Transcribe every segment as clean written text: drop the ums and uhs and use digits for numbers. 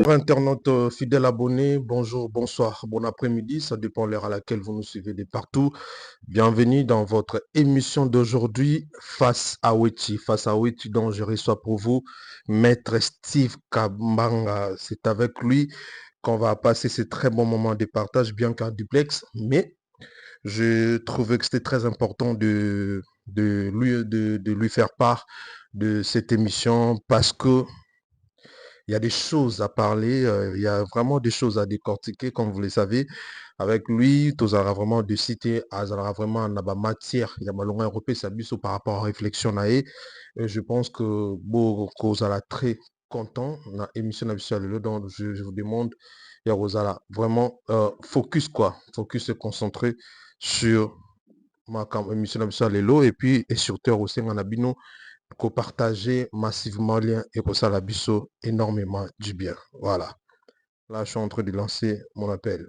Internautes fidèles abonnés, bonjour, bonsoir, bon après-midi, ça dépend l'heure à laquelle vous nous suivez de partout. Bienvenue dans votre émission d'aujourd'hui, Face à Weti. Face à Weti, dont je reçois pour vous Maître Steve Kambanga. C'est avec lui qu'on va passer ces très bons moments de partage, bien qu'en duplex, mais je trouvais que c'était très important de lui faire part de cette émission parce que il y a des choses à parler, il y a vraiment des choses à décortiquer, comme vous le savez. Avec lui, tu auras vraiment de citer, azara vraiment na ba matière, il y a malonga européen, ça biso par rapport à réflexion nae. Et je pense que beau cause à la très content, na émission habituelle le donc je vous demande, il y a Rosala, vraiment focus quoi, focus se concentrer sur ma émission habituelle et puis et surtout aussi en abino qu'on partageait massivement lien et pour ça la bisso énormément du bien. Voilà. Là, je suis en train de lancer mon appel.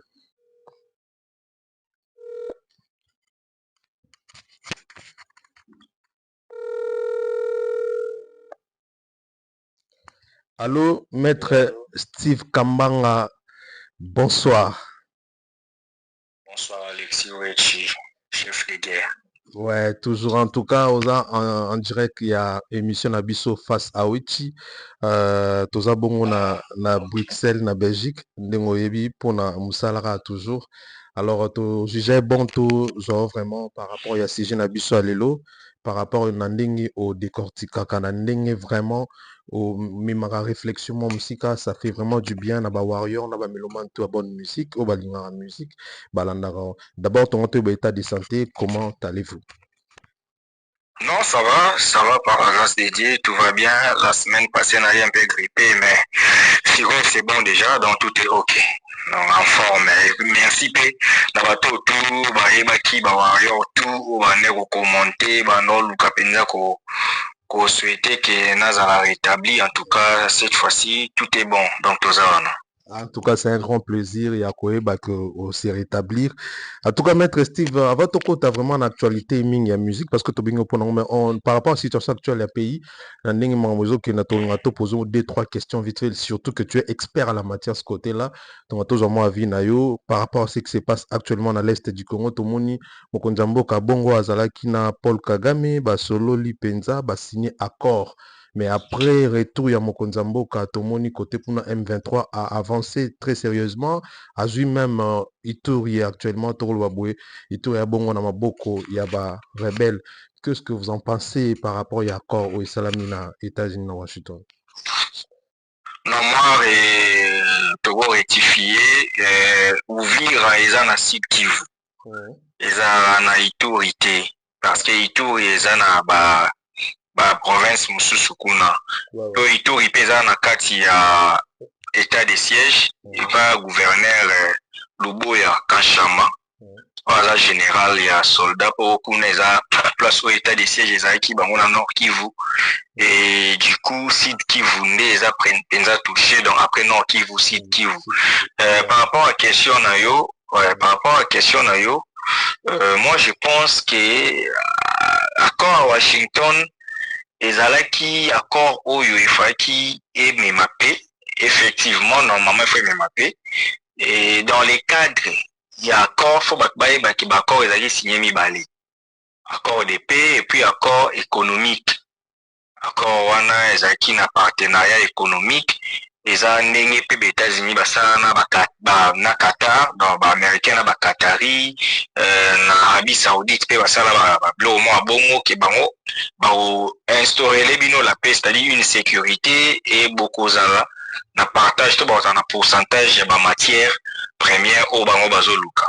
Allô, maître Steve Kambanga, bonsoir. Bonsoir Alexis Wechi, chef de guerre. Ouais, toujours en tout cas, en direct, il y a émission Abisso face à Wichi. Toza bongo na Bruxelles, na Belgique. Ndengo yebi pour na Moussalara toujours. Alors, to juger bon tout, genre vraiment par rapport à Yassiji Nabisso à Lelo, par rapport à Nandingi au décortica, Nandingi vraiment au mimara réflexion, mon musique, ça fait vraiment du bien. Naba warrior, naba méloman, tout à bonne musique, au balinga musique. Balandara. D'abord, ton état de santé, comment allez-vous? Non, ça va par la grâce de Dieu, tout va bien. La semaine passée, on a eu un peu grippé, mais c'est bon déjà, donc tout est ok. Donc, en forme. Merci, P. Nabato, tout, Bahebaki, Bawario, tout, Banero, commenter, Banol, Lukapenza, ko souhaiter que Nazara rétabli. En tout cas, cette fois-ci, tout est bon. Donc, tout ça, En tout cas, c'est un grand plaisir et à quoi aussi rétablir. En tout cas, maître Steve, avant tout tu as vraiment l'actualité ming la musique parce que tu par rapport à la situation actuelle du pays, on posé deux, trois questions vite fait, surtout que tu es expert à la matière ce côté-là. Donc, par rapport à ce qui se passe actuellement dans l'Est du Congo, Tomoni, Mokonjambo Kabongo, Azalaki na Paul Kagame, Basolo Lipenza, signé accord. Mais après, retour à Mokonzambo, Tomoni côté pour M23 a avancé très sérieusement. A vu même Ituri actuellement, Torolwaboué, Ituri a Bongo Namaboko, il y a ba rebelle. Qu'est-ce que vous en pensez par rapport à l'accord au Salamina, États-Unis, Washington? Non, moi, Togo rectifié, Ouvira, ils en a site Kivu. Ils en a Ituri, parce que Ituri, ils en a ba province mususu kuna. To Ituri pesa na kati ya état de siège, il va gouverneur Luboya Kashama. Voilà général ya soldat pour kuna eza place au état de siège ezaki bango na Nord Kivu. Et du coup, Sud Kivu nde penza touché, donc après Nord Kivu, Sud Kivu. Par rapport à question na yo, moi je pense que accord à Washington ezalaki accord oyo efaki ememape, effectivement normalement il faut ememape, et dans les cadres il y a accord faut bayebaki accord ezalaki signé mibale, accord de paix et puis accord économique. Accord wana ezalaki na partenariat économique eza ndenge pe États-Unis basala na Qatar, donc ba américain na ba Qatari, na Arabie Saoudite pe basala ba blo mo abongo ke bango ba instaurer bino la paix, c'est-à-dire une sécurité et beaucoup zala na partage to ba na pourcentage ba matière première au bango bazoluka.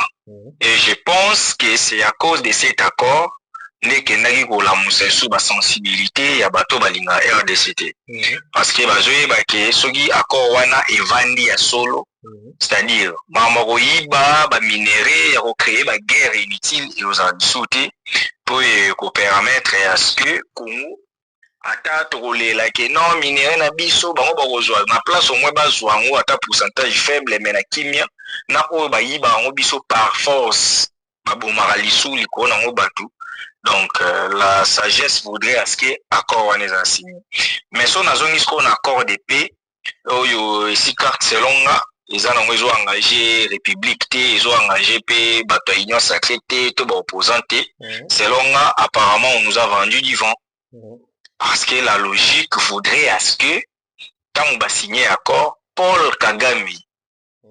Et je pense que c'est à cause de cet accord ndeke ndaki kolamusa sous ba sensibilité ya bato balinga RDCT. Parce que bazoyeba ke soki accord wana evandi ya solo, c'est-à-dire mama koyiba ba minéraux ya créer ba guerre inutile et aux adisouté pour permettre à ce que Congo ata tokolela ke non minéraux na biso bango bakozwa na place au moins bazwa ngo ata pourcentage faible mais na kimia na oyo bayiba ngo biso par force babomaka lisu likolo nango bato. Donc la sagesse voudrait à ce que accord wana eza signé, mais so nazongi siko na accord de paix oyo esi carte selon nga eza nango ezo engagé république te, ezo engagé pe bato ya union sacrée te to ba opposant te. Selon nga apparemment on nous a vendu du vent, parce que la logique voudrait à ce que quand on va signer accord, Paul Kagame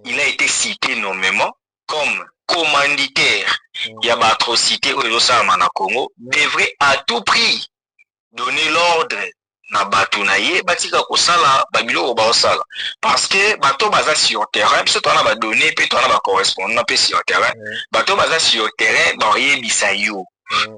il a été cité nommément comme commanditaire, il y a des atrocités au Congo, devrait à tout prix donner l'ordre na bato na ye batika kosala babilo ba osala, parce que bato baza sur terrain biso tona ba donner pe tona ba correspondant pe sur terrain bato baza sur terrain ba yebisa yo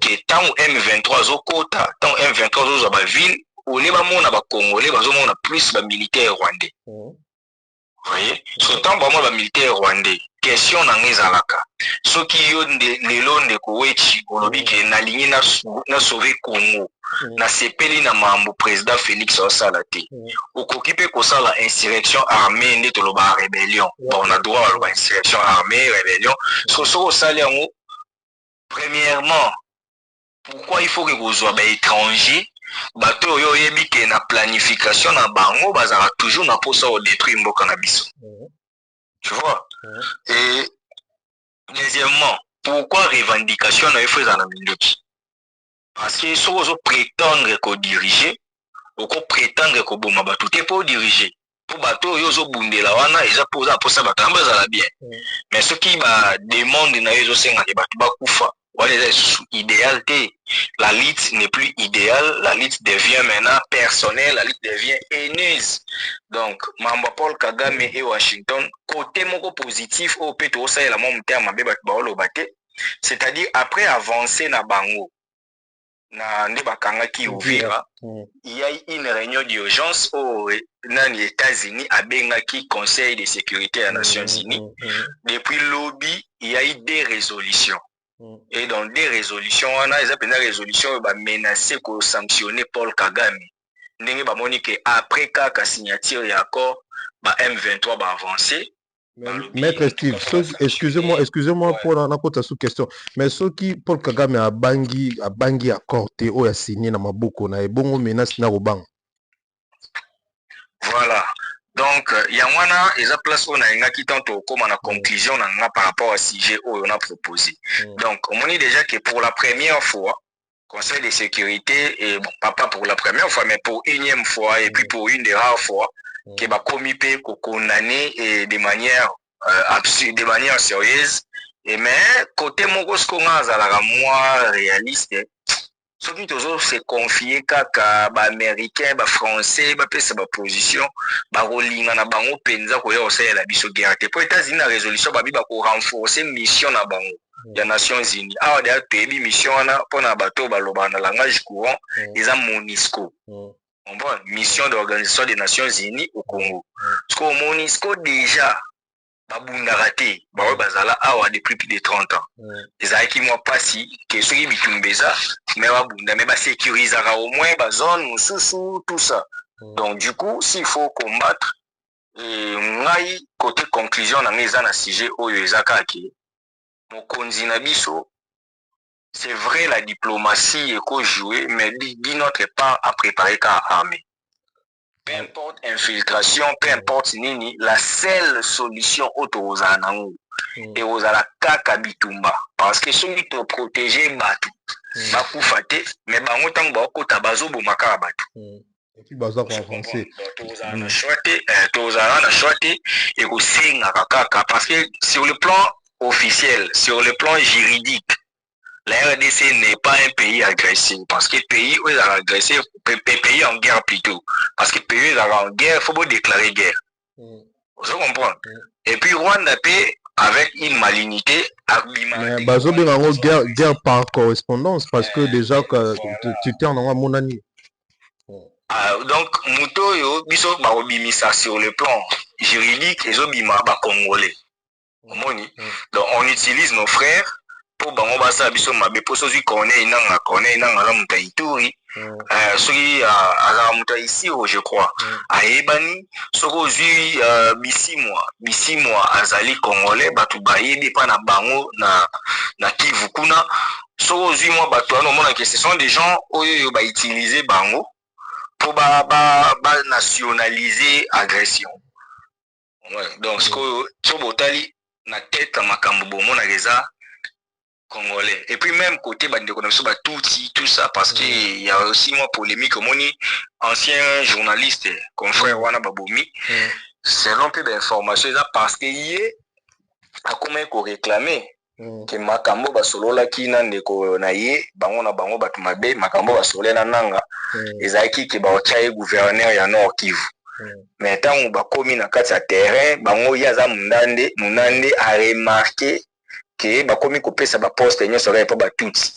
que tant M23 zokota tant M23 zo ba ville ole ba mona ba congolais bazo mona plus ba militaire rwandais. Vous voyez, surtout vraiment ba militaire rwandais. Question na ngezalaka soki yo lelo ndeko wechi olobi ke na lingi na sauver Congo na sepeli na mambo président Félix osala te okoki pe kosala insurrection armée nde toloba rébellion. Bon, on a droit à insurrection armée rébellion so osali yango. Premièrement, pourquoi il faut que vous soyez étranger bato yo yebi ke na planification na bango bazala toujours na posa au détruire mboka na biso. Tu vois? Et deuxièmement, pourquoi revendication na fait dans mindoki? Parce que si vous prétendre qu'on dirige, ou qu'on prétendre qu'on boma bato te pour diriger. Pour bato yo zo bundela wana eza posa posa bato ambazala bien. Mais ce qui va demander na yo senga ke bato bakufa. Idéal, la lutte n'est plus idéale, la lutte devient maintenant personnelle, la lutte devient haineuse. Donc, Mamba Paul Kagame et Washington, côté moko positif, au péto, ça est la même terme, c'est-à-dire après avancer na bango, na ndebakanga qui ouvira, il y a une réunion d'urgence aux États-Unis, à Bengaki, Conseil de sécurité des Nations Unies. Depuis lobby, il y a eu des résolutions. Et dans des résolutions, on a des résolutions qui ont menacé de sanctionner Paul Kagame. Après la signature de l'accord, M23 va avancer. Maître Steve, excusez-moi pour la sous-question. Mais ce qui Paul Kagame a bangi accord ou a signé dans ma boucle, on a bon menace na robang. Voilà. Donc, il y a une place où on a une comme en conclusion par rapport au sujet où on a proposé. Donc, on dit déjà que pour la première fois, Conseil de sécurité, et bon, pas pour la première fois, mais pour énième fois, et puis pour une des rares fois, que va comité condamné de manière absurde, de manière sérieuse. Et mais, côté mon ce qu'on a, la moi réaliste, ceux qui se confier kaka ba américain ba français ba pesa ba position ba rolinga na bango penza ko ya osaya la biso guerre te pour États-Unis na résolution ba biba ko renforcer mission na bango ya Nations Unies a de tebi mission na pona bato ba loba na langage courant eza MONUSCO. On voit mission d'organisation des Nations Unies au Congo. Parce que MONUSCO déjà babundarate bawe bazala awa depuis plus de 30 ans. Ezaki moi pasi que ceux qui bitumbeza mais babunda mais ba sécurisera au moins ba zone sous tout ça. Donc du coup, s'il faut combattre ngai côté conclusion na ngeza na sujet oyo ezaka ki mokonzi na biso. C'est vrai la diplomatie est ko jouer mais dit notre part à préparer ka armée. Peu importe infiltration, peu importe nini, la seule solution autorisée nango et aux la kaka bitumba parce que ceux qui te protéger batu bakufa te mais bango tango ba kota bazo bomaka batu. qui baza en français. Et aussi parce que sur le plan officiel, sur le plan juridique, la RDC n'est pas un pays agressé. Parce que pays où ils ont agressé, pays en guerre plutôt. Parce que pays où ils sont en guerre, il faut déclarer guerre. Vous comprenez? Et puis Rwanda paix avec une malignité. Mais bazo bengango guerre par correspondance parce que déjà tu t'es en mon année. Donc muto yo biso ba obimisa sur le plan juridique et obima ba congolais. Donc on utilise nos frères pour bango basa biso mabe pour soki connaît inanga la muta ituri soki azala muta ici je crois ayebani soko zui bisimwa azali congolais batu bayebi pa na bango na Kivu kuna soko zui moi batu ano mona que ce sont des gens oyo ba utiliser bango pour nationaliser agression. Donc ce que botali na tête makambo bomo na reza congolais. Et puis même côté bande connexion Tutsi tout ça parce que il y a aussi moi polémique au moni ancien journaliste confrère wana babomi selon peu d'informations parce que yé a comment ko réclamer que makambo basolola kina ndeko na ye bango na bango batu mabe makambo basolola na nanga ezaki ke ba ochaye gouverneur ya Nord Kivu mais tant bakomi na kati ya terrain bango yaza munande a remarqué que bakomi kopesa ba poste nyonso ya pa batutsi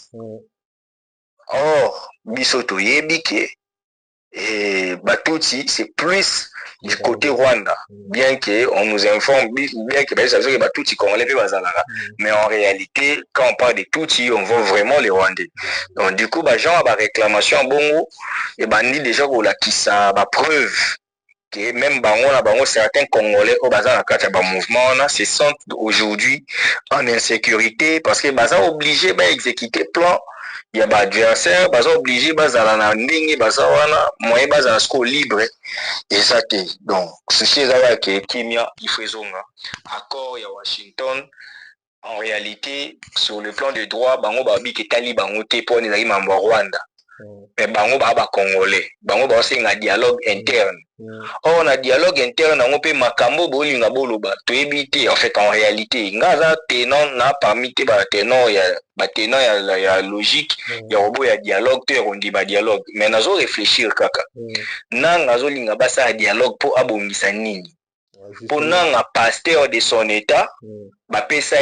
or biso toyebi ke batutsi c'est plus du côté Rwanda, bien qu'on nous informe, bien que les Tutsis congolais peuvent bazalaka, mais en réalité, quand on parle de Tutsis, on voit vraiment les Rwandais. Donc du coup, gens ont réclamation bongo, et dit déjà qu'on a qui ça, preuve que même bango certains Congolais au bazar na mouvement se sentent aujourd'hui en insécurité parce que baza obligé d'exécuter plan. Il y a des adversaires, ils sont obligés de moyen libre et ça donc ceci est que Kimia il fait accord à Washington en réalité sur le plan de droit bango babi que taliban te pour les mambo Rwanda mais bango ba congolais bango ba c'est un dialogue interne. Or on a dialogue interne on peut makambo bolinga boloba to éviter en fait en réalité ngaza tenant na parmi te ba tenant ya logique ya robo ya dialogue te on dit ba dialogue mais nazo réfléchir kaka nanga zo linga basa dialogue pour abongisa nini pour nanga pasteur de son état ba pesa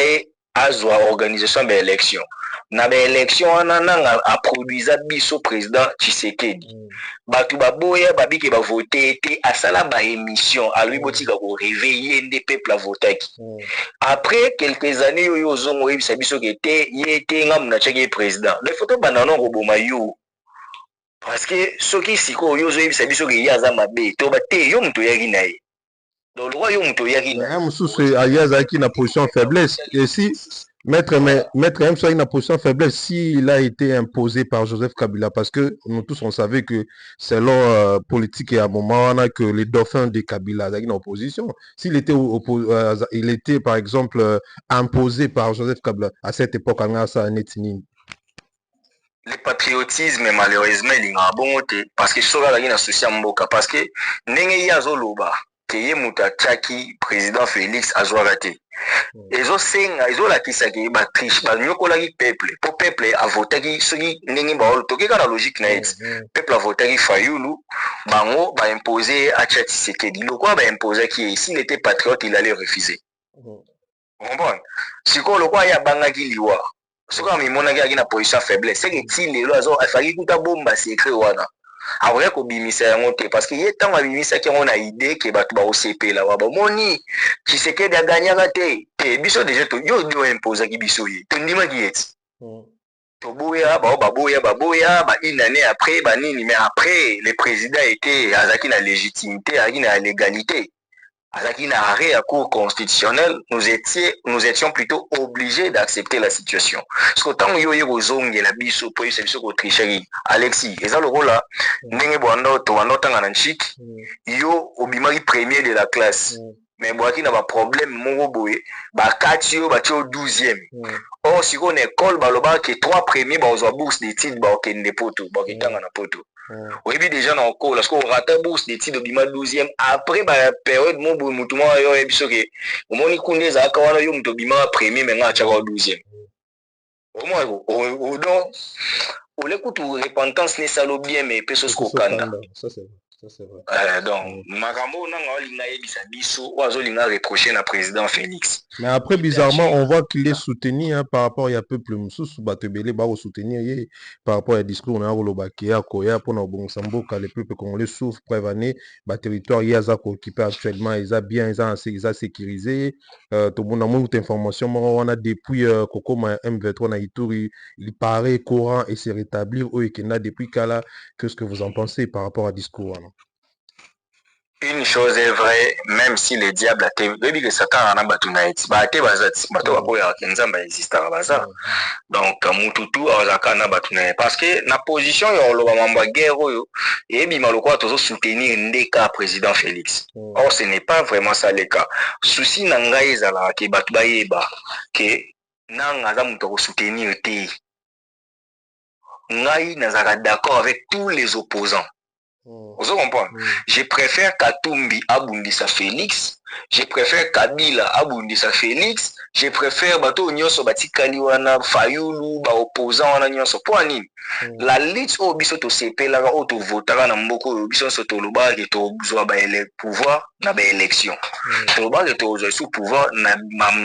azwa organisation de l'élection na ba élection wana nanga a produisa biso président Tshisekedi batu baboya babike ba voter te asala ba émission a lui botika ko réveiller des peuples à voter après quelques années yo zongo yebisa biso ke te yete ngam na tchaki président les photos banano roboma yo parce que soki siko yo zo yebisa biso ke yaza mabe to ba te yo mto yaki na ye dans le royaume to yaki na mususu ayaza ki na position faiblesse et si Maître M soit une position faiblesse s'il a été imposé par Joseph Kabila parce que nous tous on savait que selon politique et à un moment que les dauphins de Kabila étaient en opposition. S'il était il était par exemple imposé par Joseph Kabila à cette époque le patriotisme malheureusement il y a bon parce que cela il y a associé mboka parce que ndenge yazoloba que muta tchaki président Félix Azouarate ezo senga ezo lakisa ke ba triche ba nyokola ki peuple pour peuple a voté ki soki ndenge ba olo toke kana logique na et peuple a voté ki Fayulu bango ba imposer a Tshisekedi le quoi ba imposer qui s'il était patriote il allait refuser vous comprenez siko le quoi ya banga ki liwa siko mi mona ki na position faiblesse c'est que ti lelo azo afaki kuta bomba secret wana après ko bimisa yango te parce que ye tant bimisa ki on a idée que batu ba OCP la wa moni Tshisekedi a gagné te biso déjà to yo imposer ki biso ye to ndima ki eti to boya ba une année après ba nini mais après le président était azaki na légitimité azaki na légalité azaki na arrêt à cour constitutionnelle nous étions plutôt obligés d'accepter la situation parce que tant yo yozongi la biso po biso ko tricherie Alexis eza lokola ndenge bondo to tanga na nchik yo obimaki premier de la classe mais boaki na ba problème moko boye ba kati yo ba tio 12e or si on école ba loba que 3 premiers ba ozwa bourse d'études ba okende poto ba kitanga na poto Oui, déjà dans le cours, lorsqu'on rate la bourse d'études au bima 12e, après la période, mon bout, mon tout le monde a eu que au moins, il connaît ça, quand on a eu mon bima premier, maintenant, à 12e. Au moins, au l'écoute, repentance n'est ça le bien, mais peu ce qu'on kanda. Ça, c'est vrai. Ça, c'est vrai. Donc, Magambo, on a biso, oazolinga reproché na président Félix. Mais après, bizarrement, on voit qu'il est soutenu par rapport à peuple Moussous, Batebele, Baro soutenir par rapport à discours, on a Rolobakia, Koya, pour nos bons Samboka, les peuples congolais souffrent, prévané, le territoire, il y a ça occupé actuellement, ils ont bien, ils ont sécurisé. Tout le monde a toute information, on a depuis Kokoma M23, on a Ituri, il paraît courant et se rétablir, ou Ekena depuis Kala, qu'est-ce que vous en pensez par rapport à discours? Une chose est vraie, même si le diable a été, depuis que Satan a battu baté bazati, bato bakoya kenzamba existe à baza. Donc mututu azaka na battu parce que na position yo lo bamamba guerre yo et bi maloko tozo soutenir ndeka président Félix. Or ce n'est pas vraiment ça le cas. Souci na ngai ezala ke batu bayeba ke nanga za muto ko soutenir te. Ngai nazaka d'accord avec tous les opposants. Vous comprenez? Je préfère Katumbi abundisa Félix, je préfère Kabila abundisa Félix, je préfère bato nyonso batikali wana Fayulu ba opposant wana nyonso po nini. La lutte au biso to sepela o to votera na mboko biso so to loba ke to zwa ba ele pouvoir na ba élection. To loba ke to zwa sous pouvoir na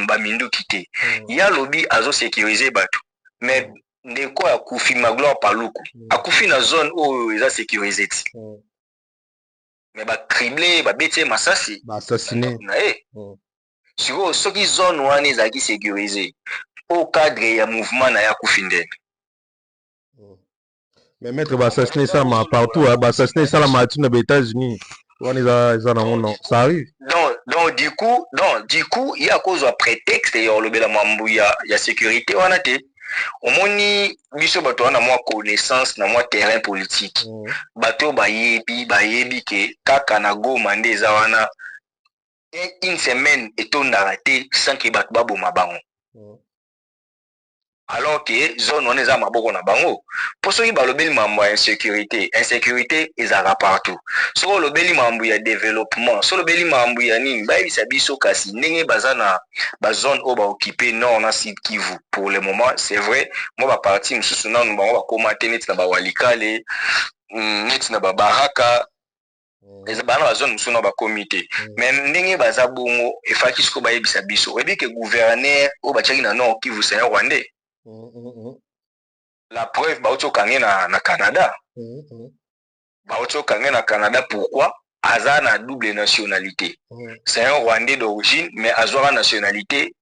ba mindu kité. Ya lobi azo sécuriser bato. Mais ndeko akufi Magloire Paluku akufi na zone où ils ont sécurisé mais ba criblé ba bêté masasi ba assassiné sur ceux qui zone où ils ont sécurisé au cadre ya mouvement na ya kufindene mais maître ba assassiné ça partout ba assassiné ça la matin aux États-Unis ça arrive donc du coup il y a cause de prétexte et on le bela mambu ya sécurité wana te omoni biso bato wana mwa connaissance na mwa terrain politique bato bayebi ke kaka na Goma nde eza wana une semaine etondaka te sans ke bato baboma bango alors que zone wana eza maboko na bango mpo soki balobeli mambo ya insécurité ezalaka partout soki olobeli mambo ya développement soki olobeli mambo ya nini bayebisa biso kasi ndenge baza na bazone oyo baoccupé nord na sud Kivu pour le moment c'est vrai mo baparti mosusu nanu bango bakóma te neti na bawalikale neti na babaraka bana bazone mosusu na bakómi te mais ndenge baza bongo efaki sikoyo bayebisa biso oyebi ke gouverneur oyo batiaki na nord Kivu c'est un rwandais. La preuve, Baocho Kangé na Canada. Baocho Kangé na Canada, pourquoi? Aza na double nationalité. C'est un Rwandais d'origine, mais Aza la nationalité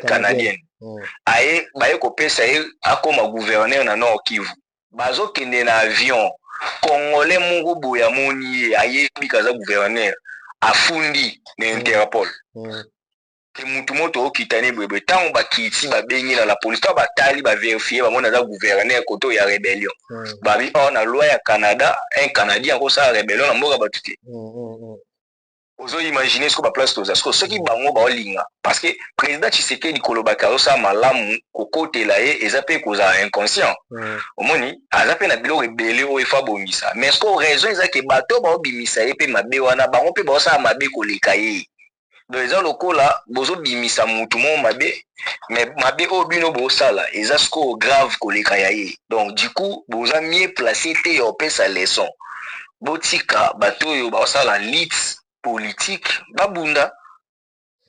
canadienne. Aye, baye kopé ça a comme gouverneur na Nord Kivu. Bazo kende na avion. Congolais mungo boya moni aye bikaza gouverneur. Afundi na Interpol. Que mutu moto okitane bwebe tango bakiti babengi na la police to batali ba vérifier ba mona za gouverneur koto ya rébellion babi on a loi ya Canada un Canadien ko sa rébellion na mboka batuti ozo imaginer ce ko ba place toza ce qui bango ba olinga parce que président Tshisekedi kolobaka osa malamu kokotela ye ezape koza inconscient omoni azape na bilo rebelle o efa bomisa mais ce ko raison ezake bato ba obimisa ye pe mabe wana bango pe ba osa mabe koleka ye. Donc eza lokola bozo bimisa mutu mo mabe mais mabe o bino bo sala eza sco grave koleka ya ye donc du coup boza mieux placé te yo pesa leçon botika bato yo ba sala lit politique babunda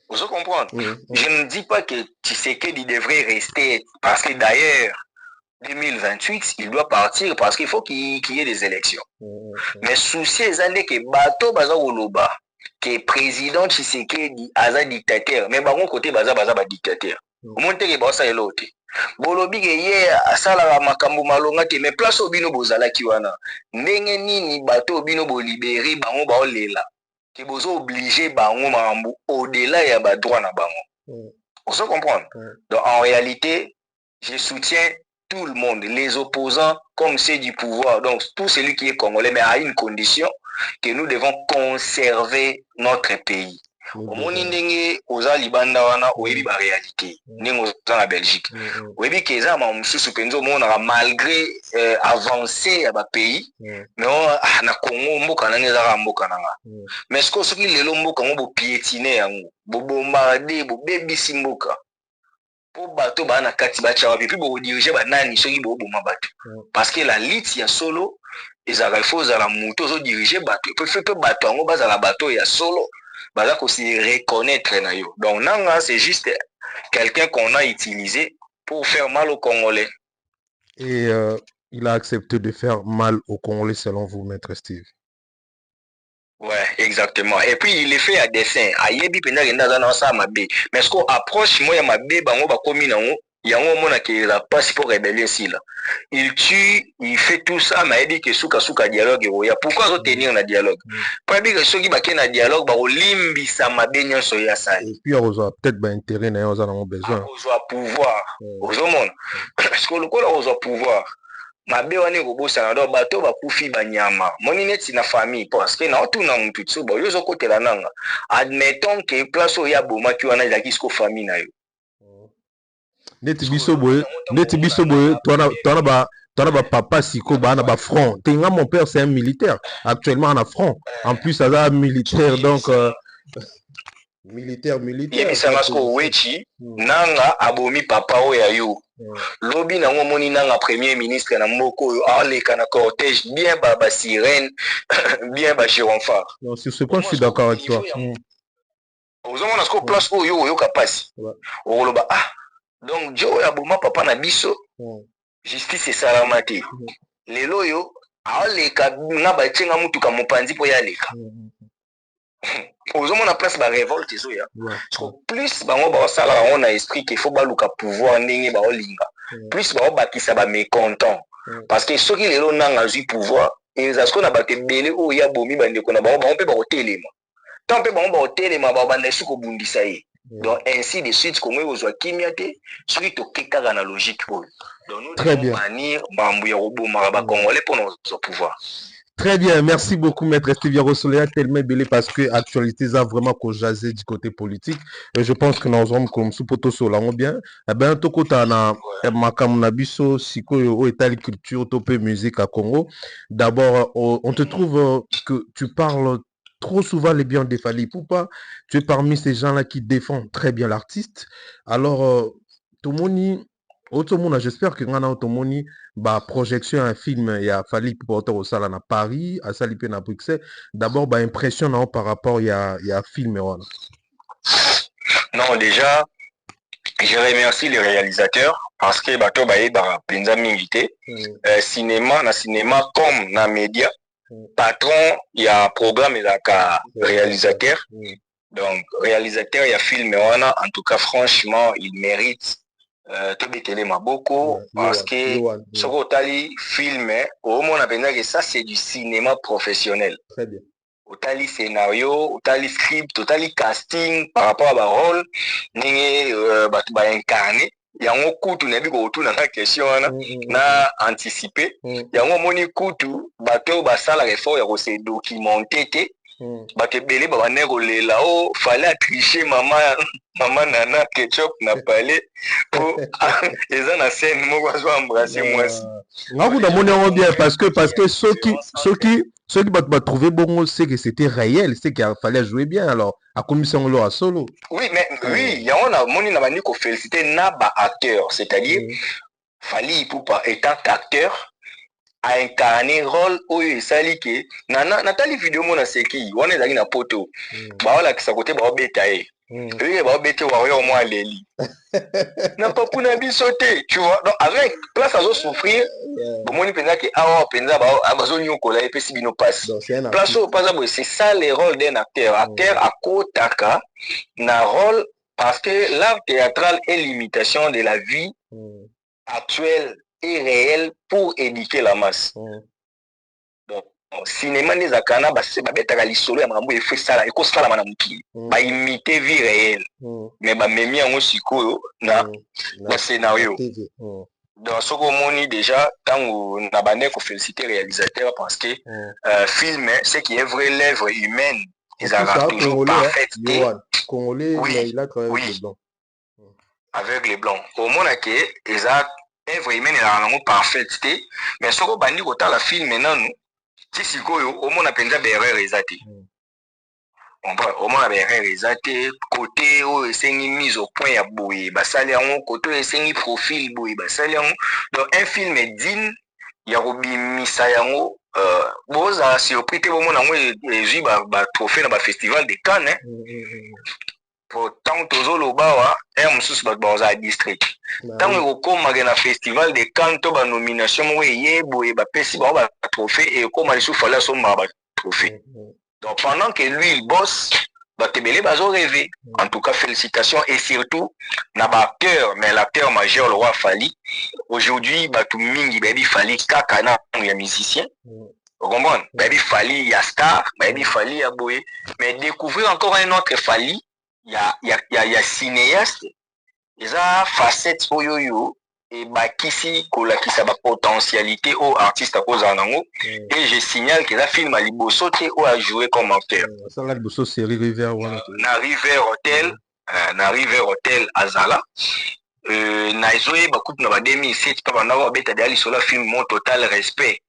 vous comprendre je ne dis pas que Tshisekedi devrait rester parce que d'ailleurs 2028 il doit partir parce qu'il faut qu'il y ait des élections mais souci ezande que bato baza koloba que président Tshisekedi aza dictateur mais bango côté baza ba dictateur monte ke basa elote bolobi ke ye asala makambo malonga te mais place obino bozala ki wana ndenge nini bato obino bo libérer bango ba olela ke bozo obligé bango mambo au-delà ya ba droit na bango vous comprenez donc en réalité je soutiens tout le monde les opposants comme ceux du pouvoir donc tout celui qui est congolais mais à une condition que nous devons conserver notre pays. omoni ndenge oza libanda wana oyebi ba réalité ndenge oza na Belgique oyebi ke eza ma mosusu mpenza omonaka malgré avancé ya bapays mais na Congo mboka nani ezaka mboka nanga mais soki lelo mboka ngo bopiétine yango bobombarde bobebisi mboka po bato baa na kati batya wapi puis bodirige banani soki boboma bato parce que la lutte ya solo ezalaka il faut ozala moto ozodirige bato pe bato yango bazala bato ya solo baza kosi reconnaître na yo donc nanga c'est juste quelqu'un qu'on a utilisé pour faire mal aux Congolais et il a accepté de faire mal aux Congolais selon vous, Maître Steve. Ouais, exactement. Et puis il est fait à dessin. Ayebi penda kenda za na sa mabe. Mais ce qu'on approche moi ya mabe bango ba komi nango, yango mona ke la passe pour rébeller si là. Il tue, il fait tout ça mais il dit que suka dialogue ya. Pourquoi zo tenir na dialogue? Pas bien que soki ba na dialogue ba olimbi sa mabe nyonso ya sa. Et puis ozo peut-être ba intérêt na ozo na besoin. Ozo pouvoir. Ozo mona. Parce que le ko ozo pouvoir. Mabe wane kobosana do bato bakufi banyama moni neti na famille parce que na otuna mutu tso ba yo zokotela nanga admettons que place oya bomaki wana ezaki siko famille na yo neti biso boye tona ba papa siko ba na ba front tenga mon père c'est un militaire actuellement en front en plus ça va militaire donc militaire yebisa masko wechi nanga abomi papa oya yo lobi nango moni nanga premier ministre na moko oyo aleka na cortège bien ba sirène bien ba gyrophare. Non, sur ce point je suis d'accord avec toi. Ozomona sko place oyo oyo kapasi oloba donc jo ya boma papa na biso justice esalama te lelo oyo aleka na batenga mutuka mopanzi po ya leka ozomona place ba révolte ezoya plus bango baosala bango na esprit qu'il faut baluka pouvoir ndenge baolinga plus baobakisa ba mécontent parce que soki lelo nanga azwi pouvoir ezasko na bato ebele oyo ya bomi bandeko na bango mpe bakotelema tant mpe bango bakotelema babanda esi kobundisa ye donc ainsi de suite kongo ozwa kimia te soki tokekaka na logique oyo donc nous devons bannir mambo ya kobomaka bakongolais mpo na ozwa pouvoir. Très bien, merci beaucoup Maître Steve Rosolea, tellement belé parce que l'actualité a vraiment qu'au jaser du côté politique. Et je pense que nous avons comme sous poto sur là bien. Eh bien, tout côté na makamunabiso siko yo état culture topé musique à Congo. D'abord, on te trouve que tu parles trop souvent les biens de Fally Ipupa. Tu es parmi ces gens-là qui défendent très bien l'artiste. Alors, Tomoni, Otomona, j'espère que ngana Otomoni ba projection un film il y a Fally Ipupa au sala na Paris à Salipe na Bruxelles d'abord ba impression non par rapport il y a film voilà. Non déjà je remercie les réalisateurs parce que bato ba penza mingité cinéma comme na média patron il y a programme et réalisateur donc réalisateur il y a film wana en tout cas franchement il mérite tobetele maboko parce que soko otali film omona penza que ça c'est du cinéma professionnel. Très bien. Otali scénario, otali script, otali casting par rapport à ba rôle ndenge bato ba incarner yango kutu na biko otuna na question wana na anticiper yango moni kutu bato basala effort ya ko se documenter te bato ebele babane kolela o fallait tricher mama nana ketchup na palais po eza na scène moko azo embrasser mwasi ngaku moni yango bien parce que ceux qui va trouver bon c'est que c'était réel c'est qu'il fallait jouer bien alors à commission à solo. Oui mais oui yango na moni na bandi ko féliciter na ba acteur c'est-à-dire Fally Ipupa étant acteur a incarné rôle oyo esali ke natali vidéo mona seki wana ezali na poto baolakisa kote baobeta ye oyo baobete waoyo mwa leli na papu na biso te tu vois donc avec place azo souffrir bomoni penza ke awa penza bazonyokola epesi bino pasi place oyo paza boye c'est ça le rôle d'un acteur akotaka na rôle parce que l'art théâtral est l'imitation de la vie actuelle et réel pour éduquer la masse. Donc, cinéma des akana c'est babetaka lisolo ya makambo efo sala eko sala mana mukili ba imiter vie réelle mais ba memi yango sikoyo na scénario. Donc soko moni déjà tango na bande ko féliciter réalisateur parce que film c'est qui est vraie l'œuvre humaine Ils ont toujours parfait. Congolais, oui, mais il a travaillé avec les Blancs. Avec les Blancs. Au monde, ils ont œuvre humaine est parfaite. Mais ce qu'on bandi autant la film maintenant, si c'est quoi, au monde, on a pensé erreur exacte. Au monde, erreur exacte. Côté où c'est une mise au point à bouillir, côté où c'est un profil bouillir, donc un film est digne. Il y a Robi Misayango. Bon, ça surpris tout le monde. J'ai eu un trophée dans le festival de Cannes. Pourtant, tous les gens un sous dans un district. Tant que vous commencez dans le festival de Cannes, tu as nomination, vous avez un trophée et comme il faut faire son trophée. Donc pendant que lui il bosse, Batebele bazo rêvé. En tout cas, félicitations et surtout, n'a pas acteur, mais l'acteur majeur, le roi Fali. Aujourd'hui, Batou Mingi, Baby Fali, Kakana, il y a musicien. Vous comprenez? Baby Fali, il y a star, Baby Fali, il y a Boé. Mais découvrir encore un autre Fali, il y a cinéaste, il y a facette yo et bakisi kola qui sa potentialité aux artistes à cause en ango. Et je signale que la film à Liboso ou a joué comme acteur. Ça là Liboso série River na River Hotel Azala. Na joué beaucoup na ba 2007 pas na ba beta dali sur la film Mon Total Respect.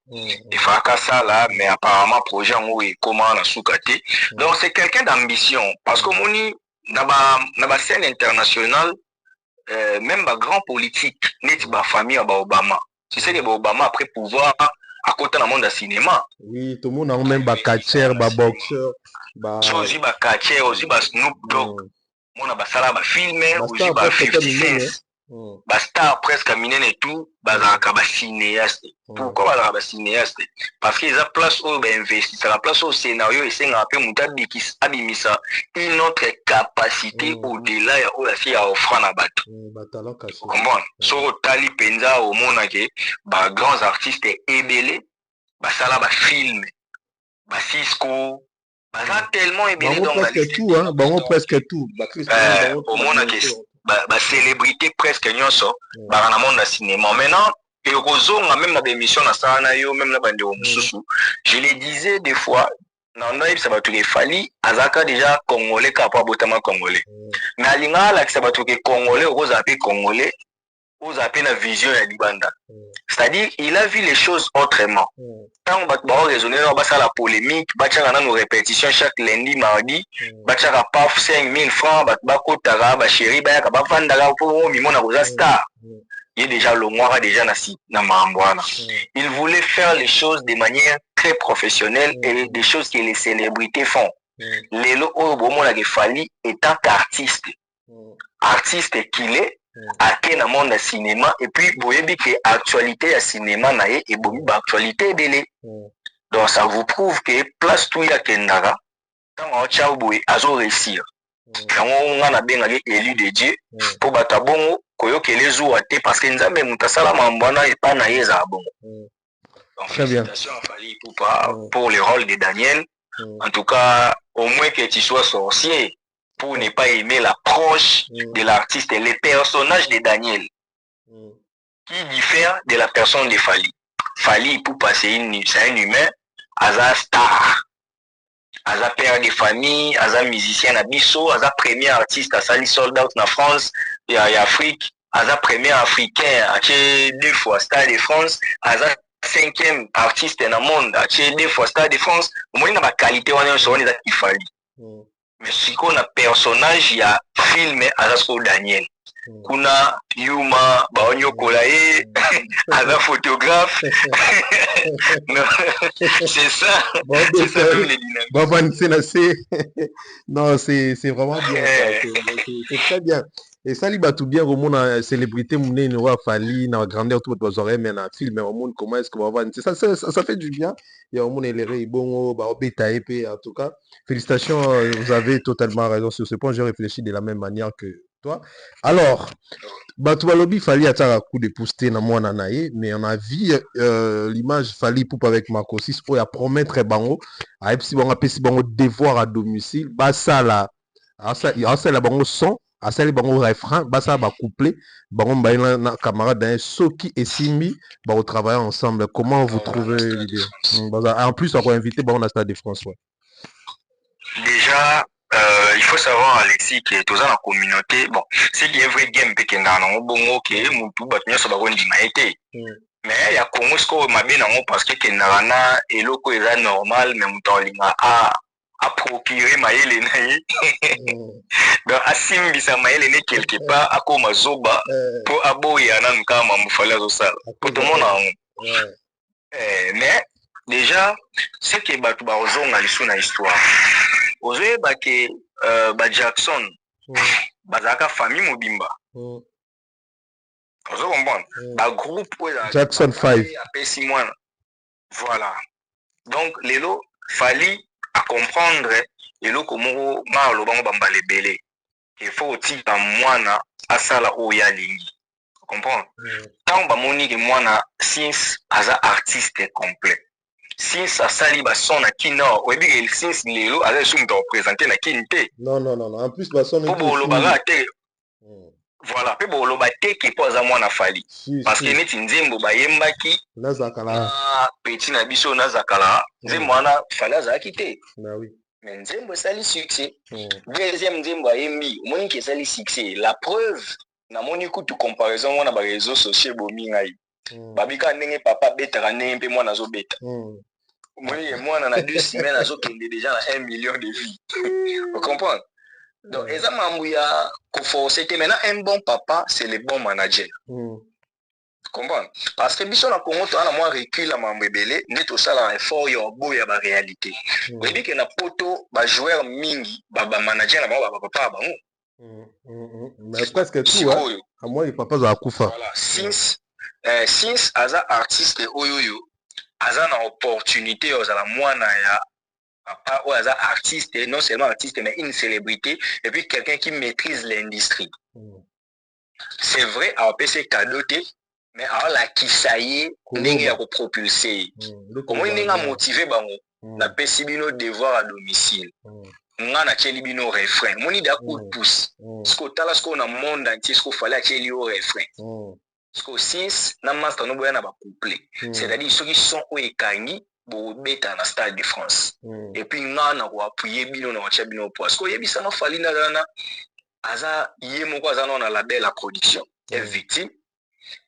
Et fracas ça là mais apparemment projet en est comment na soukate. Donc c'est quelqu'un d'ambition parce que moni na ba scène internationale. Même les grands politiques, net ba famille ba Obama. Tu sais que Obama après pouvoir à côté dans le monde du cinéma. Oui, tout le monde a même ba catcher, ba boxeur, ba aussi ba catcher, aussi ba Snoop Dogg. Mon ba sala ba filmer, aussi ba 50 Cent. Ba star presque minene et tout, ba ba cinéaste. Pourquoi ba cinéaste? Parce qu'ils ont place où ba investi, c'est la place au scénario et c'est un peu mutabi qui abimisa une autre capacité au-delà ya o ya offrant na bato. Comment? So tali penza au monde que ba grands artistes ébélés, ba sala ba film, ba Cisco, ba tellement ébélés dans la liste. Tout hein, bon presque tout. Au monde que ba célébrité presque nyonso ba na monde cinéma. Maintenant et rozonga même na émission na sana yo même na bande mususu. Je le disais des fois non ça va tout Fali azaka déjà congolais capable botama congolais. Mais alinga la ça va tout congolais roza pe congolais aux appels la vision ya libanda. C'est-à-dire il a vu les choses autrement. Quand on va raisonner on va ça la polémique, ba tchanga nos répétitions chaque lundi mardi, ba tchaka paf 5000 francs, ba kotara ba chéri ba ka ba vandala pour mimona roza star. Il est déjà le mois déjà na Mambwana. Il voulait faire les choses de manière très professionnelle et des choses que les célébrités font. Lelo Obomona Fali étant artiste. Artiste qu'il est, à quel monde de cinéma et puis vous voyez que actualité à cinéma nae et bomi actualité délai. Donc ça vous prouve que place tout ya kendara quand on tchao boy azo réussir. Quand on a bien élu de Dieu pour batabongo koyoke les ou até parce que nzambe mutasala mambwana et pas na yeza bon. Donc félicitations à Fali pour le rôle de Daniel. En tout cas, au moins que tu sois sorcier pour ne pas aimer l'approche de l'artiste et les personnages de Daniel qui diffèrent de la personne de Fali. Fali pour passer c'est un humain, Aza star, Aza père de famille, Aza musicien à Bisso, Aza premier artiste à Sali Sold Out en France et en Afrique, Aza premier africain à 2 fois Stade de France, Aza 5e artiste dans le monde à 2 fois Stade de France. Au moins, il y a la qualité on est qui Fali. Mais si on a personnage, il y a film Azasko Daniel. Kuna Yuma, Baonyo Kolae, Aza photographe. C'est ça. C'est ça tous les dynamiques. Non, c'est vraiment bien. C'est très bien. Et ça, il va tout bien au monde, la célébrité, mon nez, il Fali, dans la grandeur, tout le monde, mais dans le film, au monde, comment est-ce qu'on va voir. Ça fait du bien. Il y a au monde, les bon, en tout cas. Félicitations, vous avez totalement raison sur ce point. J'ai réfléchi de la même manière que toi. Alors, Batoualobi, Fali a un coup de pousser dans mon anaïe, mais on a vu l'image Fali Poup avec Marco 6 pour promettre Bango. A si bon, devoir à domicile. Bah, ça là, ça là, Bango son. À celle bango refrain basa ba couplet bango mbaina na camarade d'un Soki et Simi ba au travailler ensemble. Comment vous trouvez l'idée? En plus on va inviter bango na Stade de France. déjà, il faut savoir, Alexis, que tous dans la communauté, bon, c'est qu'il y a vrai game, puis qu'il y a un bon mot, que tout battu sur la bonne dignité. Mais il y a Congo, ce qu'on m'a bien parce que qu'il y a un eloko est normal, mais on a procuré maïle naï. Donc, à simbisa maïle naï quelque part, à quoi zoba, pour aboyer un an, quand on m'a fallu au sale. Pour tout le monde, mais, déjà, c'est que batu ba ozonga lisu na histoire. Ozoyeba ke ba Jackson bazaka famille mobimba. Ozo comprendre. Ba groupe Jackson 5 apesi mwana. Voilà. Donc lelo fali à comprendre lelo komoko marlo bango bambale belé. Il faut aussi ba mwana asala oya lingi. Comprendre. Tant ba moni ke mwana since aza artiste complet. Since asali ba son na kino, webi ke since lelo aza sum to présenter na kinte. Non. En plus ba son pour lo baga te. Voilà, pe bo lo ba te ke po aza mwana fali. Parce que neti nzembo ba yembaki na zakala. Petit na biso na zakala, nzembo wana fali aza kite. Na oui. Mais nzembo sali succès. Deuxième nzembo ayembi, moni ke sali succès. La preuve na moni kutu comparaison wana ba réseaux sociaux bomi ngai. Babika ndenge papa betaka ndenge mpe mwana azobeta. Moni mwana na 2 semaines azokende déjà na 1 million de vies. Vous comprenez? Donc eza mambu ya forcer. Maintenant un bon papa c'est le bon manager. Comprendre? Parce que biso na Congo to ana moi recul la mambu ebele net au sala effort yo boya ba réalité. Vous dit que na poto ba joueur mingi ba manager na ba papa ba mais presque tout hein. À moi les papas za kufa. Voilà, since aza artiste oyoyo aza na opportunité ozala mwana ya papa ou aza artiste, non seulement artiste mais une célébrité et puis quelqu'un qui maîtrise l'industrie. C'est vrai à PC cadeau mais alors la kisaye ndenge ya ko propulser. Comment ndenge motiver bango na pesi bino devoir à domicile. Nga na cheli bino refrain. Moni da coup de pouce. Ce que tala ce qu'on a monde entier ce qu'il fallait cheli au refrain. Parce que since na master no boya na ba couplet. C'est-à-dire ceux qui sont au ekangi bo beta na Stade de France. Et puis nga na ko appuyer bino na wacha bino parce que yebi ça no fali na aza yemo ko aza na label la production. Et victime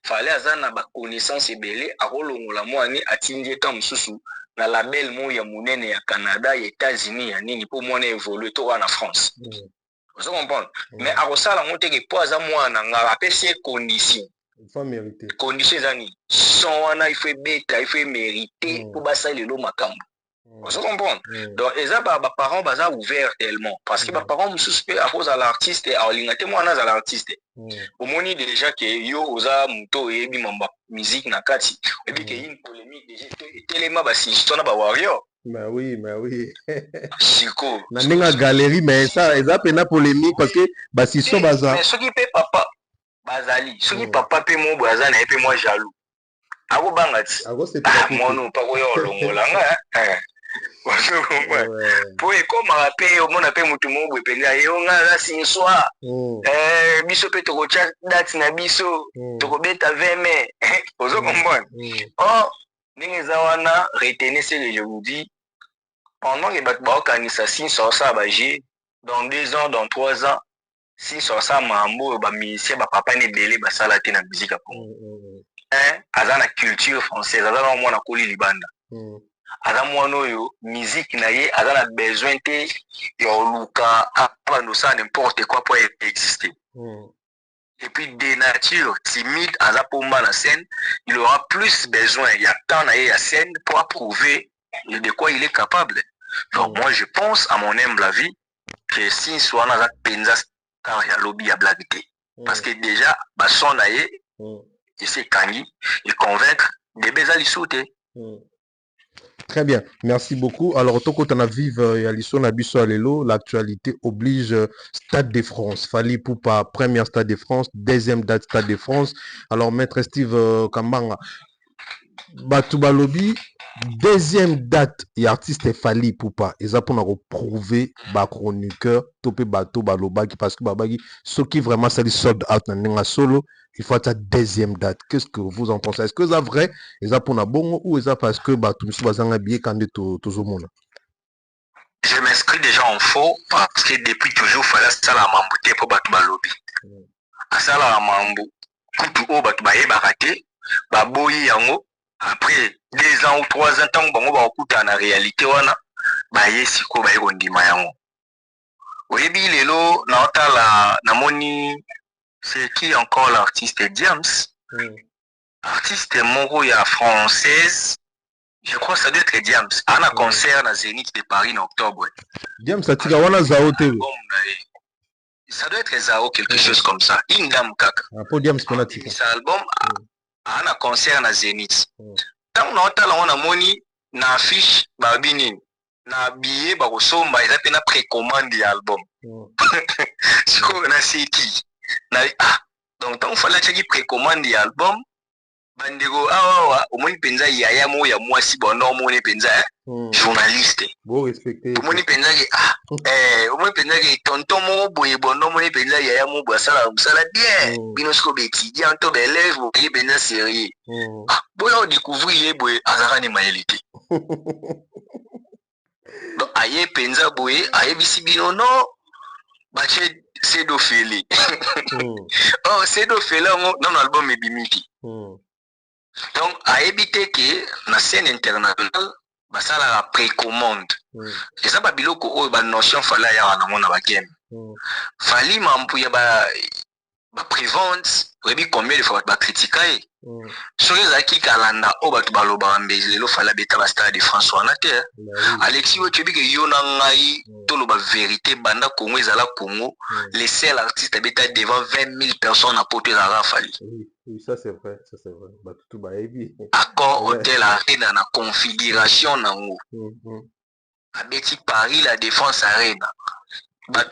fallait aza na ba connaissance ebele akolongola mwani atindie ta mususu na label mo ya munene ya Canada, ya États-Unis ya nini pour mwana évoluer to na France. Vous comprenez? Mais akosala monte ke po aza mwana nga apesi condition. Il faut mériter. Conditions zani son wana il faut beta, il faut mériter pour basa lelo makambo. Vous comprenez? Donc eza ba parents baza ouvert tellement parce que ba parents mususu à cause à l'artiste et à l'ingate mwana za l'artiste. Omoni déjà que yo oza muto ebi mamba musique na kati et puis que une polémique déjà tellement ba si tona ba warrior. Mais oui. Chico. Na ninga galerie mais ça eza pena polémique parce que ba si so baza. Mais ce qui peut papa bazali, ce qui papa pe mo baza na pe moi jaloux. Ako bangati. Ako c'est pas mono pas ko yo longola nga. Pour comme rappel au monde appelle mutu mo bwe penda yo nga la sinswa. Biso pe to chat date na biso to beta 20 mai. Ozo comprendre. Oh, ninga zawana retenez ce que je vous dis. Pendant que batba kanisa sin so ça baje dans 2 ans, dans 3 ans, si so ça mambo ba musicien ba papa ne belé ba sala te na musique a Congo. Azana culture française, azana mwana koli libanda. Aza mwana oyo musique na ye azana besoin te yo luka abando ça n'importe quoi pour exister. Et puis de nature timide aza pomba na scène, il aura plus besoin il y a temps na ye à scène pour prouver de quoi il est capable. Donc moi je pense à mon humble avis que si soit na za penza star ya lobby ya blague te. Parce que déjà ba son na ye il s'est kangi, il convaincre de bezali soute. Très bien, merci beaucoup. Alors, Toko Tanaviv, Yaliso Nabiso Alelo, l'actualité oblige Stade de France. Fali Poupa, première Stade de France, deuxième date Stade de France. Alors, Maître Steve Kambanga, Batouba Lobby, deuxième date, il y a artiste Fali Poupa. Et ça pour nous prouver, chroniqueur, Topé Bato Baloba, parce que Babagi, ce qui vraiment c'est sold out dans solo. Il faut être deuxième date. Qu'est-ce que vous en pensez? Est-ce que c'est vrai? Est-ce pour bon ou est-ce parce que tout le monde est bien quand tout le monde? je m'inscris déjà en faux parce que depuis toujours, il fallait ça la mamboute pour battre balobi. À ça la mambo, kutu o battu baye barate, baboyi yango. Après 2 ans ou 3 ans, tant que bango ba kuta na réalité wana, baye siko baye kondima yango. Oyebi lelo na otala namoni c'est qui encore l'artiste James? Artiste moko ya française. Je crois que ça doit être James. On a un concert dans Zénith de Paris en octobre. James, ça tire wana Zao TV. Ça doit être Zao, quelque chose comme ça. Indam kaka. Pour James Penati. C'est album. On a un concert dans Zénith. Tant on a on a moni na affiche babini na billet ba kosomba ils appellent na précommande l'album. C'est quoi na seti. Na donc tant fallait checker précommande l'album. Bandego awa omoni penza yaya mo ya mwasi bono omoni penza journaliste bon respecter omoni penza ke omoni penza ke tonton mo boye bono omoni penza yaya mo boya sala musala bien bino sko be étudiant to be élève boye penza sérieux boya découvrir boye azara ni mayelité donc aye penza boye aye bisi bino no bache Cédophile oh Cédophile non album ebimiki. Donc, à éviter que la scène internationale, ça la précommande. Et ça, biloko la notion fallait y avoir dans la game. Fallait m'empouiller la prévente, combien de fois critiquer. Sur les acquis kalanda, tu baloba ambezelo fallait bêta la stade de François Nater. Alexis, tu dis que yonangai, tout le vérité, banda Congo, ezala Congo, les seuls artistes bêta devant 20 000 personnes à porter la rafale. Oui, ça c'est vrai, ça c'est vrai. Accord hôtel arène na configuration nango. Abeti Paris la défense arène.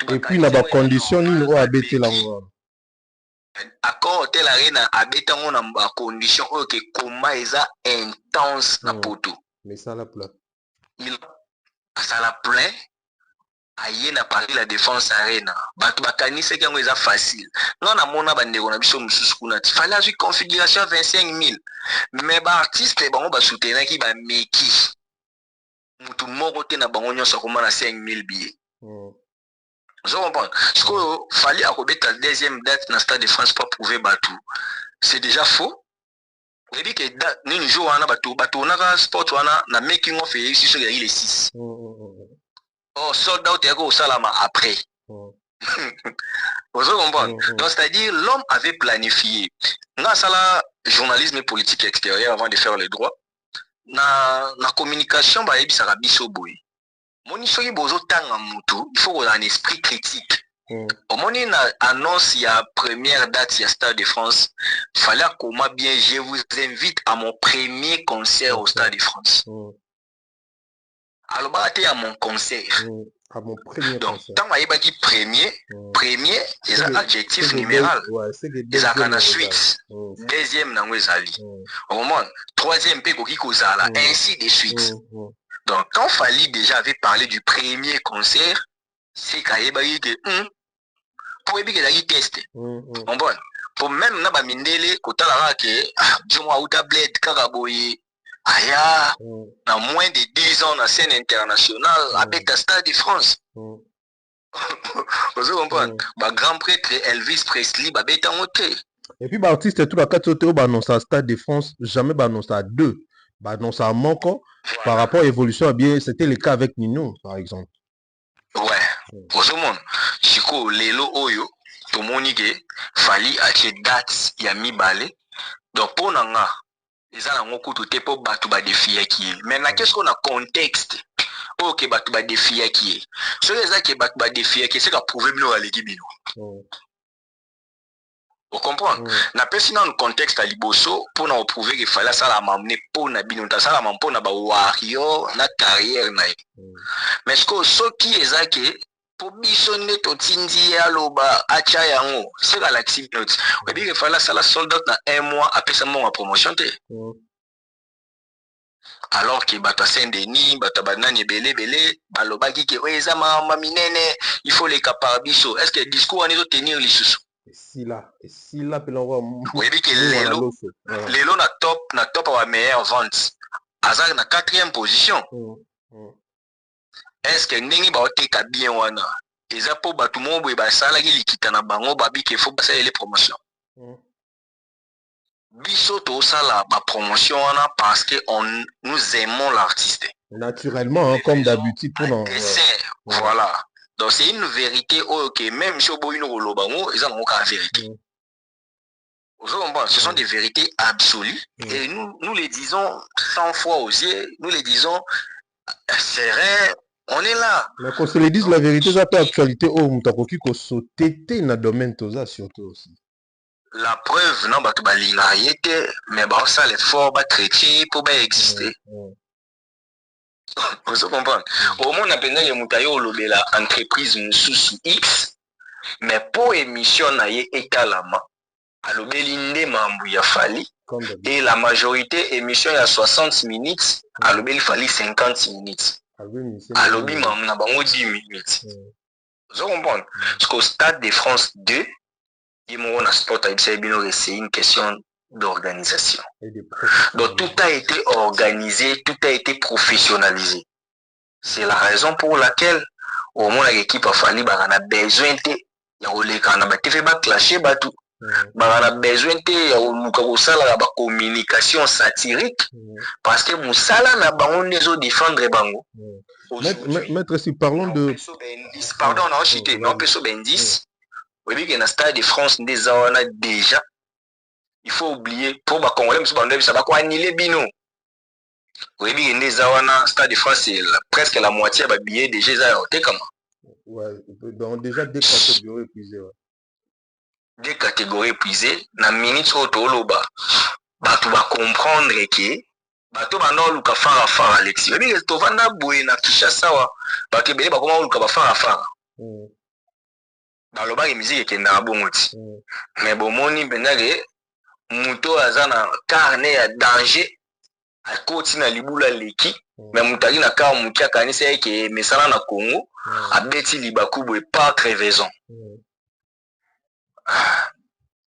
Et puis na ba condition ni o abeti la ngo. Accord hôtel arène abeti ngo na ba condition o ke koma eza intense na poto. Mais ça la plein. Ça la plein. Aye na Paris la défense arena batu bakanise kango eza facile non na mona bandeko na biso mususu kuna ti fallait une configuration 25 000 mais ba artiste bango ba soutenir ki ba meki mutu moko te na bango nyonso koma na 5 000 billets je comprends ce que fallait akobeta deuxième date na Stade de France pour prouver batu c'est déjà faux. On dit que nini jour wana batu na sport wana na making of et ici sur les 6. Oh, sold out au salama après. Vous comprenez? Donc, c'est-à-dire, l'homme avait planifié. Dans la journalisme politique extérieur avant de faire les droits, na communication, il y a biso boy. Moni soki bozo tanga mutu, il faut un esprit critique. Au moment où annonce il y a première date il y a Stade de France, fallait comment bien je vous invite à mon premier concert au Stade de France. Alors, à mon concert. À mon premier donc, concert. Tant que dit premier, c'est un adjectif numéral. C'est un suite. Deuxième, au moment, troisième, ainsi de suite. Donc, quand Fali déjà avait parlé du premier concert, c'est qu'il y a que pour éviter test. Pour même, na mindele, kotala ke, dis-moi, ou tablette, karaboye. Aya, dans moins de 10 ans, la scène internationale, avec le Stade de France. Vous comprenez? Le grand prêtre Elvis Presley, il est en hôtel. Et puis, l'artiste, tout la 4 hôtels, il Stade de France, jamais il à 2. Il à manquant par rapport à l'évolution. Bien, c'était le cas avec Nino, par exemple. Ouais. Vous comprenez? Chico, Lelo Oyo, tout le monde dit fallait acheter date, il y a mis balai. Donc, pour nous, ils ont beaucoup de temps pour battre des filles qui est. Maintenant, qu'est-ce qu'on a contexte? Ok, battre des filles qui est. Ce qui est battre des filles qui est, c'est qu'à prouver mieux à l'équipe. Vous comprenez? Na personne dans le contexte à Liboso pour nous prouver qu'il fallait ça la m'amener pour na binonta ça la m'amener pour na ba warrior na carrière na. Mais ce qui est ça que pour bisonner to tindi aloba acha yango c'est la activité. On dit qu'il fallait ça la soldat dans 1 mois après ça mon promotion té. Alors que bata Saint-Denis, bata banane belé baloba qui que ouais ça ma minene il faut les caparabiso. Est-ce que le discours on est tenir les sous? Et si là puis l'on voit oui que Lelo na top à meilleure vente. Azar na 4e position. est-ce que ndenge baoteka bien wana eza po bato mo boye basalaki likita na bango babike fo basalele promotion biso tosala bapromotion wana parce que nous aimons l'artiste naturellement hein, comme d'habitude pour nous voilà donc c'est une vérité ok même si oboyi no koloba ngo eza nango ka vérité ce sont des vérités absolues et nous les disons 100 fois aux yeux, nous les disons serein, on est là. Mais qu'on se le dise la vérité, ça peut actualité au mutakoki ko sauter na domaine toza surtout aussi. La preuve non ba to balinga yete mais ba ça l'effort ba chrétien pour ba exister. Vous comprenez? Au moins on a pensé que mutayo lobela entreprise mususu X mais pour émission na ye etalama alobeli nde mambu ya fali et la majorité émission ya 60 minutes alobeli fali 50 minutes alobi mambu na bango 10 minutes vous comprenez parce qu'au Stade de France 2 yemo na sport aibino c'est une question d'organisation donc tout a été organisé tout a été professionnalisé c'est la raison pour laquelle au moins l'équipe a fallu a besoin de ya oleka na ba TV ba clasher batou on a besoin de la communication satirique parce que Moussala n'a pas de défendre bango. Maître, si parlons de. Pardon, on a chuté, mais on peut sauver 10. Oui, qu'il y a un Stade de France déjà. Il faut oublier, pour les Congolais, ça va quoi annuler Bino. Oui, il y a un Stade de France, c'est presque la moitié des billets déjà. Ouais, donc déjà des catégories épuisées. Des catégories épuisées, na minute autoloba, tu vas comprendre que bato bana luka fara Alexis. Mais que tu vas na boué na Kinshasa wa, bato bele ba comment luka ba fara. Ba loba musique ke na bongoti. Mais bon moni benage muto azana carnet ya danger a koti na libula leki, mais mutaki na ka mukia kanisa ke mesala na Congo, a beti libaku boé pas crevaison.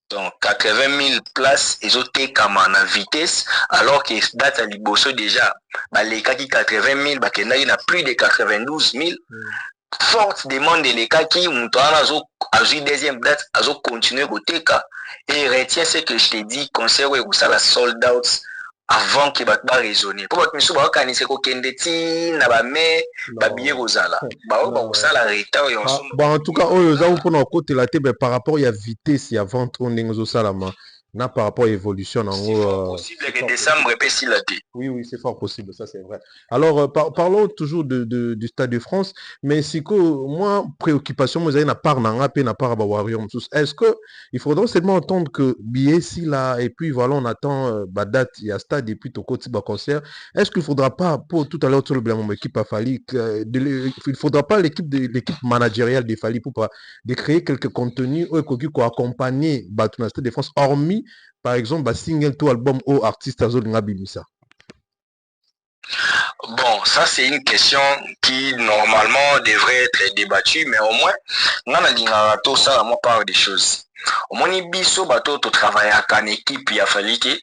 Donc 80 000 places ils ont été comme en vitesse alors que date à Liboso déjà les cas qui 80 000 bah il y a plus de 92 000 forte demande de les cas qui ont eu deuxième date à continuer au TK et retient ce que je t'ai dit concert où ça la sold out avant que bat raisonner pour votre monsieur ba kanise ko kendeti na ba me ba billet rozala ba ça la retard en tout cas oyo za pour na côté la tebe par rapport il y a vitesse il y a vente on ndenge zo salama na par rapport à évolution en haut possible que décembre peut s'y la oui c'est fort possible ça c'est vrai alors parlons toujours du Stade de France mais si que moi préoccupation moi na part na pe na part ba warrior est-ce que il faudra seulement entendre que billet si là et puis voilà on attend ba date il y a stade et puis au côté ba concert est-ce qu'il faudra pas pour tout à l'heure sur le mon équipe a fallu il faudra pas l'équipe managériale de Fali pour de créer quelques contenus qui accompagner ba tout Stade de France hormis par exemple single to album ou artiste azolinga bimisa. Bon, ça c'est une question qui normalement devrait être débattue, mais au moins, on a tout ça, moi parle des choses. Au moins, biso bato to travailler en équipe, il a fallu que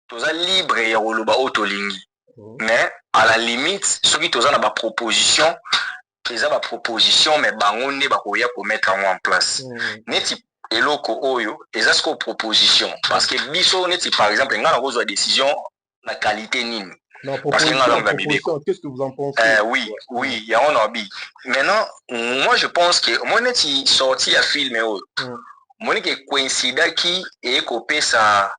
tout ça libre et roloba autolingi. Mais à la limite, ceux qui ont une proposition, ils ont une proposition, mais bangonde bakoya pour mettre en place. Neti eloko oyo, ils ont une proposition. Parce que biso neti par exemple, on a une décision, la qualité nini. Non, qu'est-ce que vous en pensez? Oui, il y a un habit. Maintenant, moi je pense que moi je sorti à filmer moi je coïncide qui est copé sa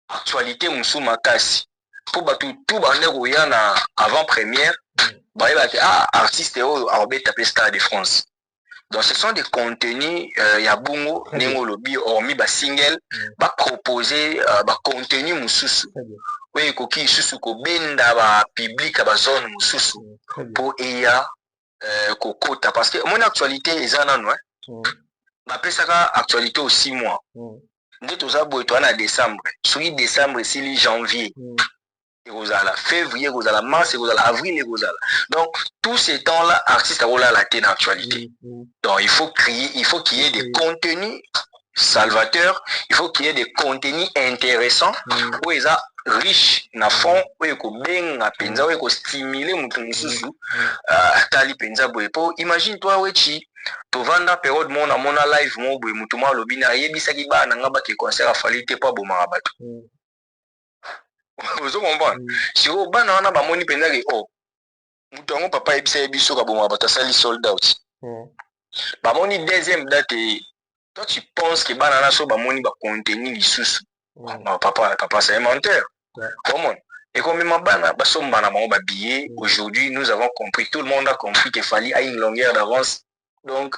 actualité musuma kasi pour tout bande na avant première artiste Orbet tapé Stade de France. Donc ce sont des contenus il y a bungo nengo lobby hormis ba single ba proposer ba contenu mususu. Oui, koki susu ko benda ba public ba zone mususu pour eya kokota parce que mon actualité ezana no ba pesaka actualité au 6 mois. Nde toza boy to na décembre. Sur décembre c'est janvier. Rozala février rozala mars rozala avril rozala. Donc tous ces temps-là artiste a la télé actualité. Donc il faut qu'il y ait des contenus salvateur, il faut qu'il y ait des contenus intéressants où ils sont riches na fond, où ils sont bien penza, où ils sont stimulés mususu atali penza boepo. Imagine-toi wechi tovanda période mona live mo boy mutuma lobina yebisaki bana nga ba ke concert afali te pa bomaka bato. Vous comprenez? Si vous bana wana bamoni penza ke oh mutu yango papa yebisa yebiso ka bomaka bato asali sold out. Bamoni deuxième date. Toi, tu penses que banana so bamoni ba contenu lisusu. Papa c'est un menteur. Comment? Et comme ma bana ba so bana ba billet, aujourd'hui nous avons compris, tout le monde a compris qu'il fallait à une longueur d'avance donc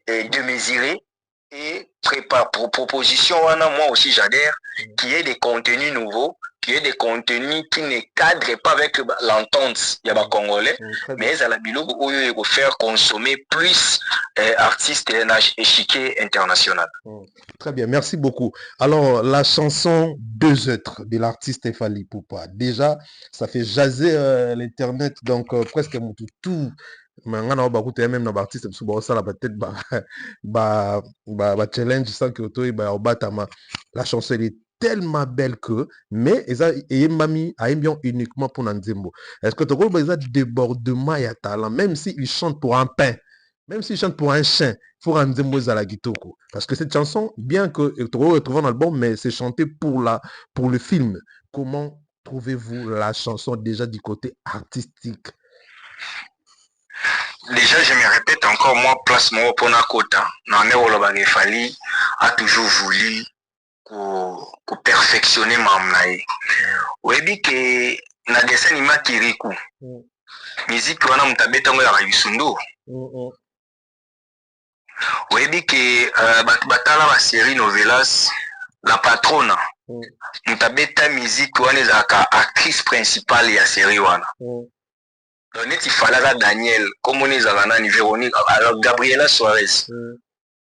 de mesurer et préparer pour proposition moi aussi j'adhère qu'il y ait des contenus nouveaux, qu'il y ait des contenus qui ne cadrent pas avec l'entente il y a des Congolais, mais à la bilo où il faut faire consommer plus artistes échiquier international. Très bien, merci beaucoup. Alors, la chanson Deux êtres de l'artiste Fally Ipupa, déjà, ça fait jaser l'internet, donc presque tout. Même dans l'artiste, ça peut-être challenge sans que la chanson est tellement belle que, mais et mami a bien uniquement pour Nzembo. Est-ce que tu vois des débordements et talent, même s'il chante pour un pain, même s'il chante pour un chien, il faut rendre Nzembo la Gitoko. Parce que cette chanson, bien que tu retrouves dans l'album, mais c'est chanté pour le film. Comment trouvez-vous la chanson déjà du côté artistique? Déjà, je me répète encore, moi, place moi pour Nakota, Nané Fally a toujours voulu perfectionner ma mnaï. Oui, dit que na dessin animé Kirikou, musique wana mutabeta ngo ya Yusundo. Oui, dit que batala la série novelas La Patrona, mutabeta musique wana ezaka actrice principale ya série wana. Donc, il fallait Daniel, comme on est à Véronique, alors Gabriela Suarez,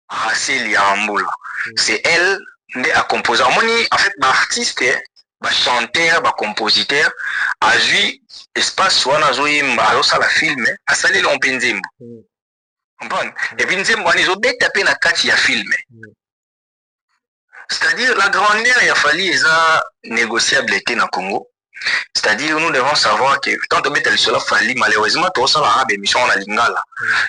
Racel Yamboula. C'est elle qui a composé. En fait, l'artiste, le chanteur, le compositeur, a vu espace soit dans la film, a salé l'ompenzembo. Et puis, nous avons tapé dans le film. C'est-à-dire, la grandeur, il a fallu négociable était dans le Congo. C'est-à-dire, nous devons savoir que tant que tu cela Fally, malheureusement, tu as la émission en lingala.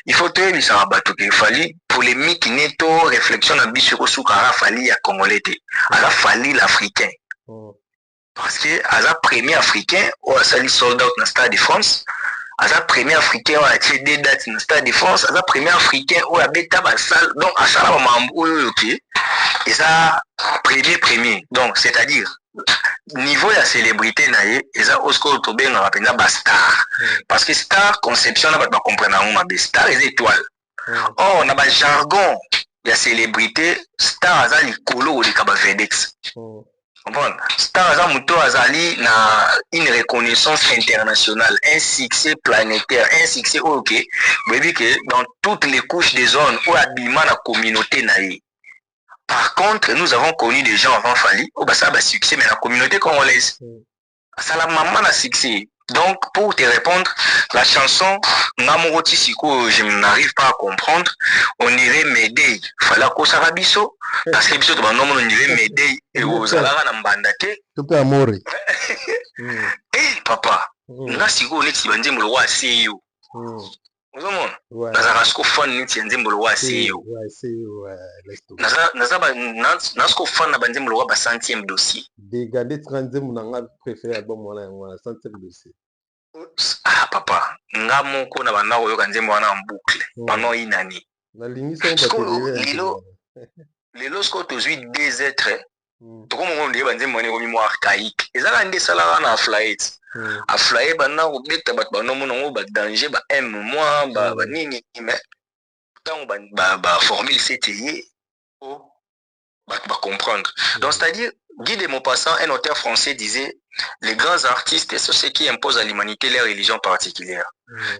Il faut te dire que il fallait polémique neto réflexion à bisoko soukara Fally à Congolais, à la Fally l'Africain. Parce que à la premier Africain, on a sali sold out dans le Stade de France. À la premier Africain, on a tiré des dates dans le Stade de France. À la premier Africain, on a bêta basal. Donc à ça, on a ok. Et ça, premier. Donc, c'est-à-dire, niveau de la célébrité, et ça, Oscar Tobé, on appelle ça star. Parce que star, conception, on va comprendre, on a des stars et des étoiles. Or, on a un jargon de la célébrité, star, ça, les colos ou les cabavedex. Star, ça, Mouto Azali, na une reconnaissance internationale, un succès planétaire, un succès, ok. Vous voyez que dans toutes les couches des zones où habillement la communauté naïe. Par contre, nous avons connu des gens avant Fally, ça a succès, mais la communauté congolaise, ça la maman a succès. Donc, pour te répondre, la chanson, Namoroti Siko, je n'arrive pas à comprendre, on irait m'aider. Fallait que ça va biso, parce que biso, on irait m'aider, et aux alara n'ambandate. Tout est amour. Eh, papa, nga Siko, on est si bandé, le roi, c'est yo. Nazaka siko fan niti nzembo wa CEO. Nasko fan na banzembo wa ba 100e dossier. Dégardez 30e nanga préféré album wana ngwana 100e dossier. Ah papa, nga moko na bana oyo kanzembo wana en boucle. Pendant une année. Na lingisa on lelo sko tozui des êtres. Toko mo ndie banzembo wana ko mo archaïque. Ezala ndé sala na flight. A flyer bana ko beta bat bana mo ngo ba danger ba mois ba nini mais tant ba formule CTI ba comprendre. Donc c'est-à-dire Guy de Maupassant, un auteur français, disait les grands artistes sont ceux qui imposent à l'humanité leur religion particulière.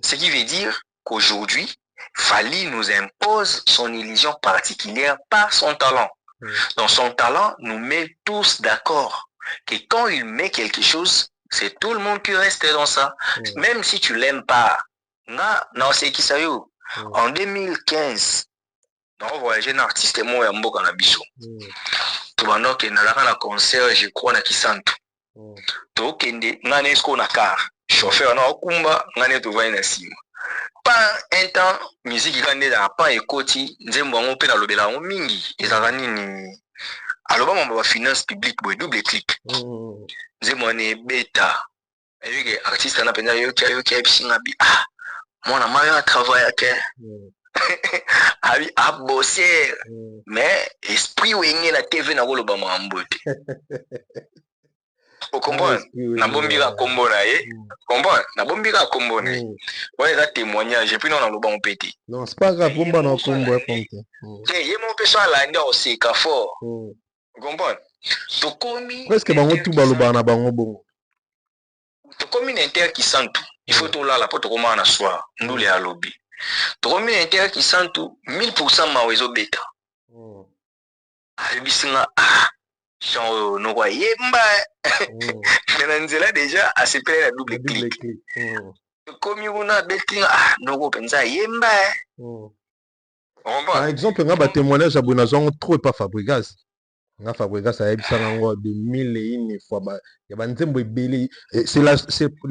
Ce qui veut dire qu'aujourd'hui Fally nous impose son religion particulière par son talent. Donc son talent nous met tous d'accord que quand il met quelque chose, c'est tout le monde qui reste dans ça. Même si tu l'aimes pas. Non, c'est qui ça y est. En 2015, on voyager na artiste mo ya mboka na biso to bandoke na la concert je crois na Kisantu to kende ngane sko na car chauffeur na okumba ngane to va na sima pas un temps musique kande da pas ekoti nzembo ngo pe na lobela ngo mingi ezaka nini aloba mo ba finance publique boy double clic nzembo ne beta et artiste na penza yo tia bisinga bi mwana mayo a travaillé ke a bossé mais esprit wenge na TV na koloba mambote o comprendre na bombira kombo na ye comprendre na bombira kombo na ye ouais ça témoignage puis non na loba mpeti non c'est pas grave bomba na kombo ponte ye mo pe so ala nda o seka fort comprendre to komi presque bango tout baloba na bango bongo to komi na inter qui santu il faut to la poto koma na soir ndule ya lobby to komi na inter qui santu 1000% mawezo beta bisinga Jean no kwa yemba mais nzela déjà a sepelé la double clic comme on a betting no ko penza yemba par exemple nga ba témoignage abona zongo trop pas Fabregas nga Fabregas a ebisa ngo de 1001 fois ba ya ba nzembo ebele c'est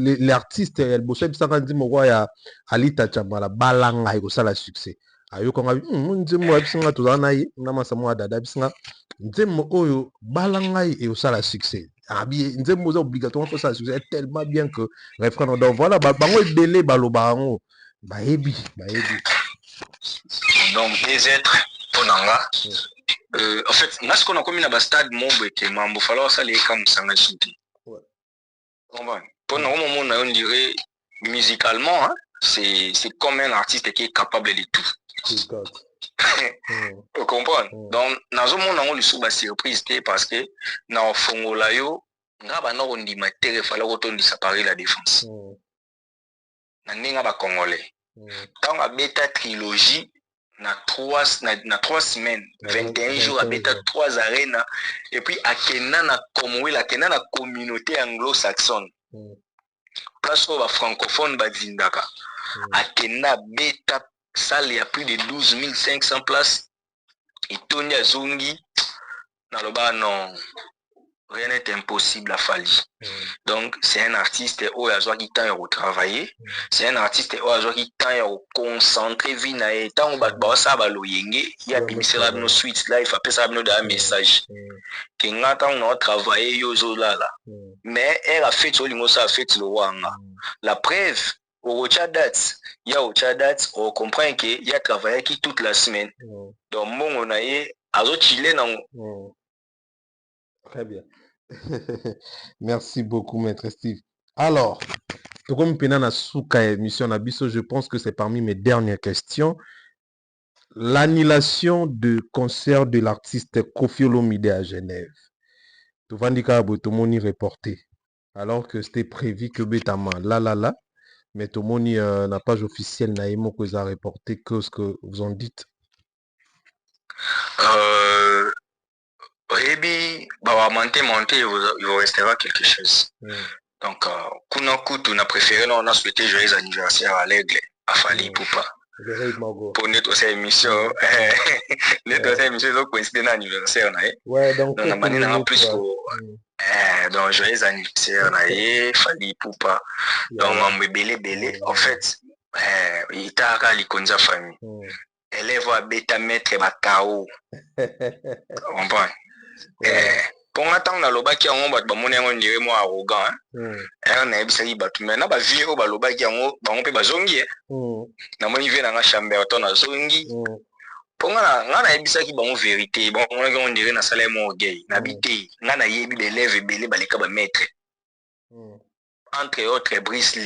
l'artiste elle bosse ebisa nzembo kwa ya Alita Chamala balanga iko sala succès ayoko nga nzembo ebisa nga to na ye na masamo dada ebisa nzembo oyo balangai et osala succès nzembo za obligatoire pour ça succès tellement bien que refrain donc voilà bango ebele baloba ngo baebi donc des êtres ponanga en fait là ce qu'on a commis na stade mombo et mambo falloir ça les comme sanga shooting ouais bon pour un moment on dirait musicalement hein, c'est comme un artiste qui est capable de tout. Tu comprends? Donc, nazo mona ngo lisuba surprise te parce que na fongola yo ngaba na ondi matere fala ko tondi séparer la défense. Na ninga ba congolais. Tant a beta trilogie na 3 semaines, 21 jours à beta 3 arènes et puis akena na Commonwealth akena na communauté anglo-saxonne. Place au francophone bazindaka. Akena beta salle, il y a plus de 12 500 places. Et Tony Azungi, non, rien n'est impossible à Fali. Donc, c'est un artiste où il y a qui tient à travailler. C'est un artiste où il y a qui tient à concentrer. Il tant que ça va le yenge, il y a bien sûr nos suites là, il faut appeler ça un message. Que nous avons travaillé yozo là. Mais elle a fait tout le monde, ça a fait le wanga. La preuve. Au Tchadat, on comprend qu'il y a travaillé qui toute la semaine. Donc, mon on a eu à Chile. Très bien. Merci beaucoup, Maître Steve. Alors, comme Penana Souka émission Nabiso, je pense que c'est parmi mes dernières questions. L'annulation de concert de l'artiste Koffi Olomide à Genève. Tout va dire que tout le monde y reporté. Alors que c'était prévu que Betama, là. Mais tout le monde n'a pas officiel Naïmo que vous a reporté que ce que vous en dites. Rebi, monter, il vous restera quelque chose. Donc, on a préféré, on a souhaité joyeux anniversaire à l'aigle, à Fali Poupa. Pour notre émission, notre émission, donc coïncide l'anniversaire. Ouais, donc on a manié en plus donc joyeux anniversaire, Fali Poupa. Donc, on belé. En fait, il t'a rali konza famille. Élève à bêta maître et KO. Comprends? Pour attendre la loba qui a un bat mon on dirait moi arrogant. On a bisaki batu mais na ba viro ba loba qui a un ba pe ba zongi. Na moni vient dans la chambre auto na zongi. Pour na bisaki ba vérité. Bon on dirait na salaire mo gay. Na bité na yebi élève belé ba leka ba maître. Entre autres Bruce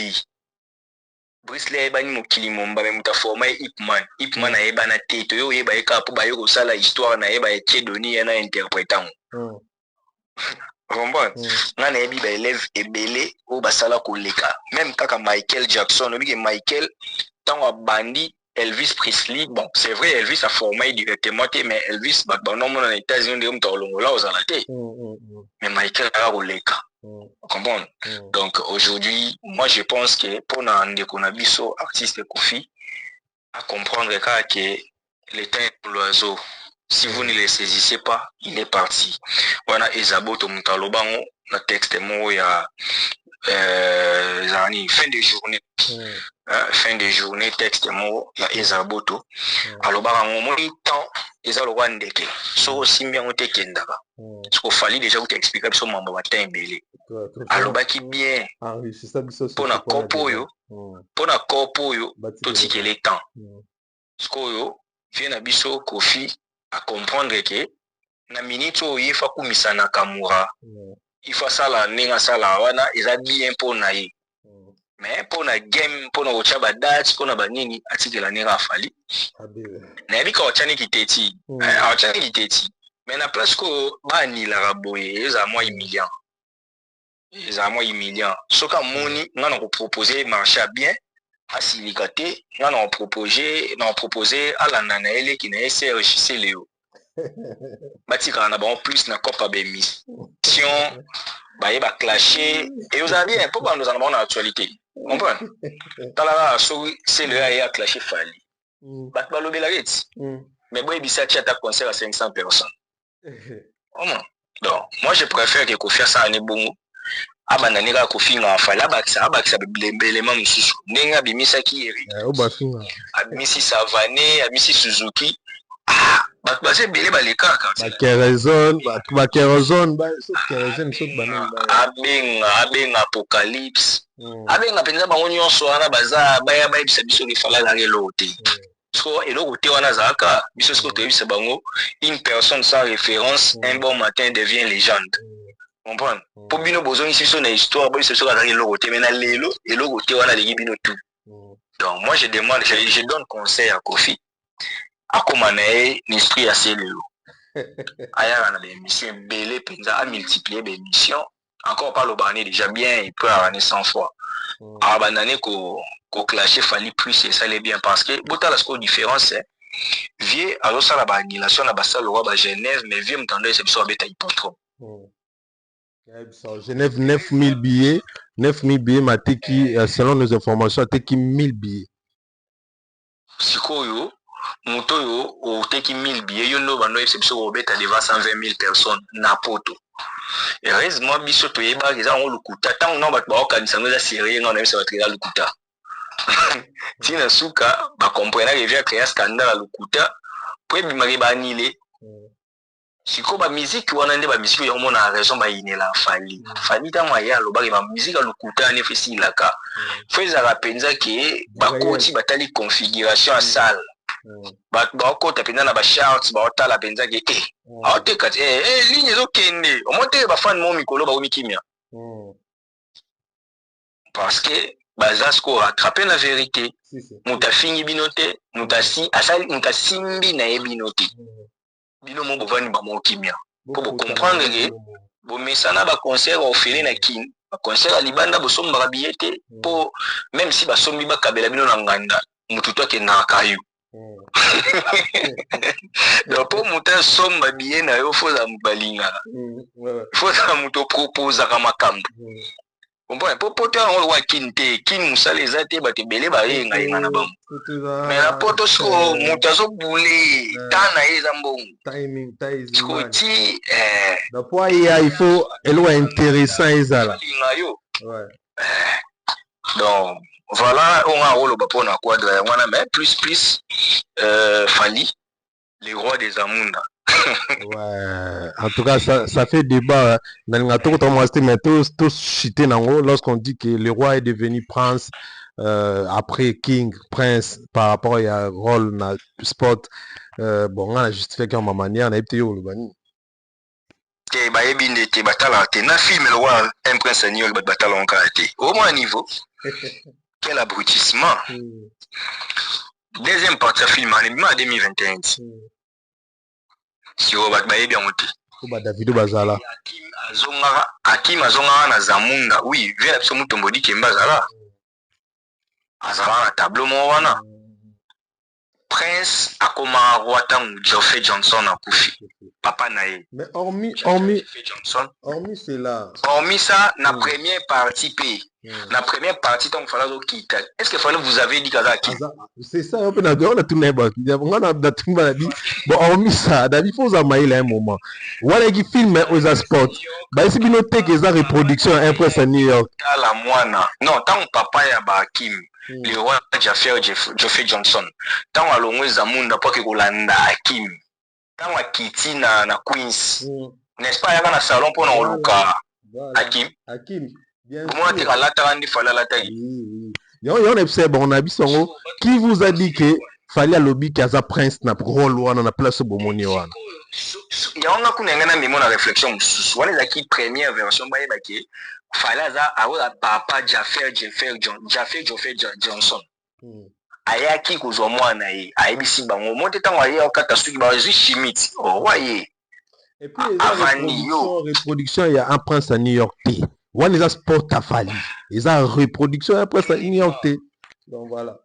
Lee ebani mokili momba me muta forma Ip Man eba na teto yo eba eka po ba yo kosala histoire na eba etie doni na interprétant. Comprends? Na ebi ba élève ebele o basala koleka. Même kaka Michael Jackson, obi ke Michael tango bandi Elvis Presley, bon, c'est vrai Elvis a formé directement mais Elvis ba non mon na États-Unis de mto longola ozala te. Mais Michael a koleka. Comprendre? Donc aujourd'hui, moi je pense que pour Nande Konabiso, artiste Koffi, à comprendre que Le temps est pour l'oiseau. Si vous ne le saisissez pas, il est parti. Voilà, Ezaboto Mutalobango, le texte mot, il y a fin de journée. Fin de journée, texte mot, il y a Ezaboto. Alors, on m'a dit temps, Ezaloba Ndeke. So, aussi bien, on te kendaba. Ce qu'il fallait déjà vous expliquer, parce que mon matin belé. Alors, qui bien. Pour na corpo, tout ce qui est temps. Ce que vient à biso Kofi à comprendre que na minute où il faut kumisa Nakamura, il faut ça la nenga sala wana eza bien pour na ye. Mais pour na game pour na ochaba date pour na banini atiki la nenga fali. Na bika ochani kiteti, ochani kiteti. Mais na place ko ba ni la raboye eza moi humiliant. Eza moi humiliant. Soka moni ngana ko proposer marché bien. À Silicaté, on a proposé à la nanaele qui n'est CRJC Léo. Batika na bon plus na copa mission, ba yeba clasher et vous avez un peu nous en avons en actualité. Comprenez? Talala so c'est le a clasher Fali. Bat balo belaret. Mais boy bisa ta concert à 500 personnes. Donc moi je préfère que Kofi ça ane bongo. Abananira kofinga fala bakisa belema mususu nenga bimisa kieri abimisi savane abimisi Suzuki bakbase bele baleka ba kerosene abenga apocalypse abenga penza bango nyonso wana baza baya bayebisa biso ke fala la relote so eloko te wana zaka biso sko toyebisa bango une personne sans référence un bon matin devient légende. Comprendre? Pour bino besoin ici sur une histoire, bon c'est sûr que le côté mais le côté voilà les bino tout. Donc moi je demande, je donne conseil à Kofi. À comment l'esprit assez le. Aya on a des émissions belé penza à multiplier des émissions. Encore par le bané déjà bien, il peut avoir 100 fois. À banane ko clasher fallait plus c'est ça les bien parce que bota la score différence c'est vieux alors ça la annulation la bassa le roi ba Genève mais vieux m'tendait c'est sur beta hypotro. Genève 9000 billets. 9000 billets, Mateki, selon nos informations, Mateki 1000 billets. Sikoyo, Motoyo, ou Teki 1000 billets, yo no bano exception au bête à devant 120 000 personnes, Napoto. Et reste moi, biso to yeba, ils ont le coup. Tant non, bah, on a ça sérieux, on a ça va créer le coup. Tina Souka, bah, comprenez, il vient créer un scandale à le coup. Puis, il m'a annulé. Si la musique ou la musique on a raison ba inela fali fali ta moya lo ba musique lo kuta ne fesi laka feza la penza ke ba koti batali configuration à salle ba ko ta penza na ba charts ba otala penza ke aote kat ligne zo kende o monte ba fan mo mikolo ba o mikimia parce que baza sko rattraper la vérité muta fingi binote muta si asali muta simbi na ebinote bino mo bovani ba mo kimia pour comprendre que bo mesana ba concert au fini na kin ba concert libanda bo somba ba billet pour même si ba sombi ba kabela bino na nganda mutu to ke na kayu donc pour muta somba billet na yo foza mubalinga foza muto proposer kama kambo comprends pour porter en roi kinte kin musale ezate ba te belé ba yenga yenga na bango mais la poto so mutazo boulé tana ezambongo timing Scotty d'après il faut elwa intéressant ezala ouais donc voilà on a rôle ba pona quadra wana mais plus Fali les rois des Amunda. Ouais, en tout cas, ça fait débat. Lorsqu'on dit que le roi est devenu prince, après king, prince, par rapport à rôle na sport, bon, on a justifié qu'en ma manière, on a été au Lubani. Na film le roi un prince seigneur batala en karaté. Au moins niveau. Quel abrutissement. Deuxième partie film en 2021. Si on va bien monter. Davido Bazala. Hakim Azonga na Zamunda. Oui, vu la personne Mutombodi qui est Bazala. Azala na tableau mon wana. Prince akoma roi tangu Geoffrey Johnson a koufi. Papa nae. Mais hormis cela. Hormis ça, na première partie P. La première partie, donc, il fallait quitter. Est-ce qu'il fallait vous avez dit Kazaki? C'est ça, on a tourné. Bon, hormis ça, il faut s'amailler à un moment. Voilà qui filme aux sports. Bah, si vous notez que ça reproduction impresse à New York. La moine. Non, tant papa ya ba Kim. Le roi Geoffrey Johnson. Tant à l'ongwe Zamunda pas que Golanda Kim. Tant à Kitty na Queens. N'est-ce pas, il y a un salon pour nous Luka. Hakim. Qui vous a dit que fallait lobby Kaza Prince na rôle ou na place bomoni wana? Il y a un coup n'engana mais mon réflexion soit les acquis première version ba yebaki fallait za awa papa Geoffrey Johnson. Ayaki kuzo mwana ye ayebisi bango monte tango aye okata suki ba chimite oh waye. Et puis reproduction il y a un prince à New York. One is a sport à Fali. Ils ont reproduction après ça ignoré. Donc voilà.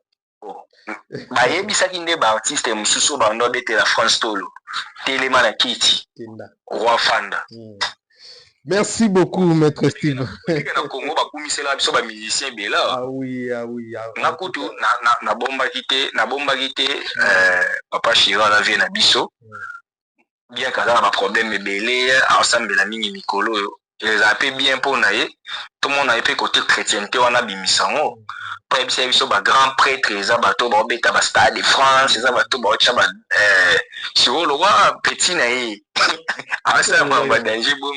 Bah bisa kinde ba artiste mususu ba ndobe te la France tolo. Téléman à Kitty. Roi Fanda. Merci beaucoup maître Steve. Na Congo ba kumisela biso ba musicien bela. Ah oui. Na kutu na bomba kité papa Chira la vie na biso. Bien quand on a un problème belé ensemble la mingi mikolo. Ils appellent bien pour naïe. Tout le monde a été côté chrétienté, on a bimisango. Après, il y a un grand prêtre, ils ont bateau, ils ont stade de France, ils ont bateau, ils ont sur le roi petit naïe. Ah, c'est un danger bon.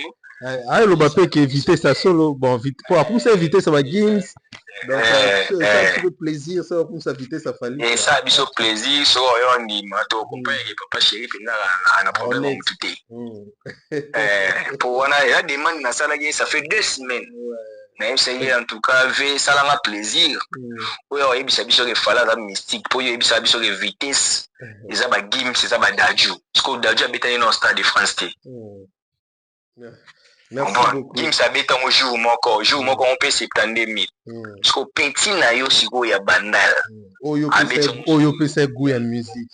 Ah, le bateau qui éviter ça solo, bon, vite. Pour pousser éviter ça va games. Donc, ça fait plaisir, ça va pousser éviter ça fallait. Et ça a biso plaisir, ça on dit, mato, papa chéri, puis là, on a problème avec tout. Pour on a la demande na sala ça fait 2 semaines. Mais c'est en tout cas ça l'a plaisir. Oui, il y a biso que fala la mystique, pour il y a biso que vitesse, les aba games, c'est aba daju. Parce que daju habite dans le stade de France. Merci beaucoup. Kim sabete un jour on peut 72 000. Parce que petit na yo siko ya bandal. Oyo peut se goût en musique.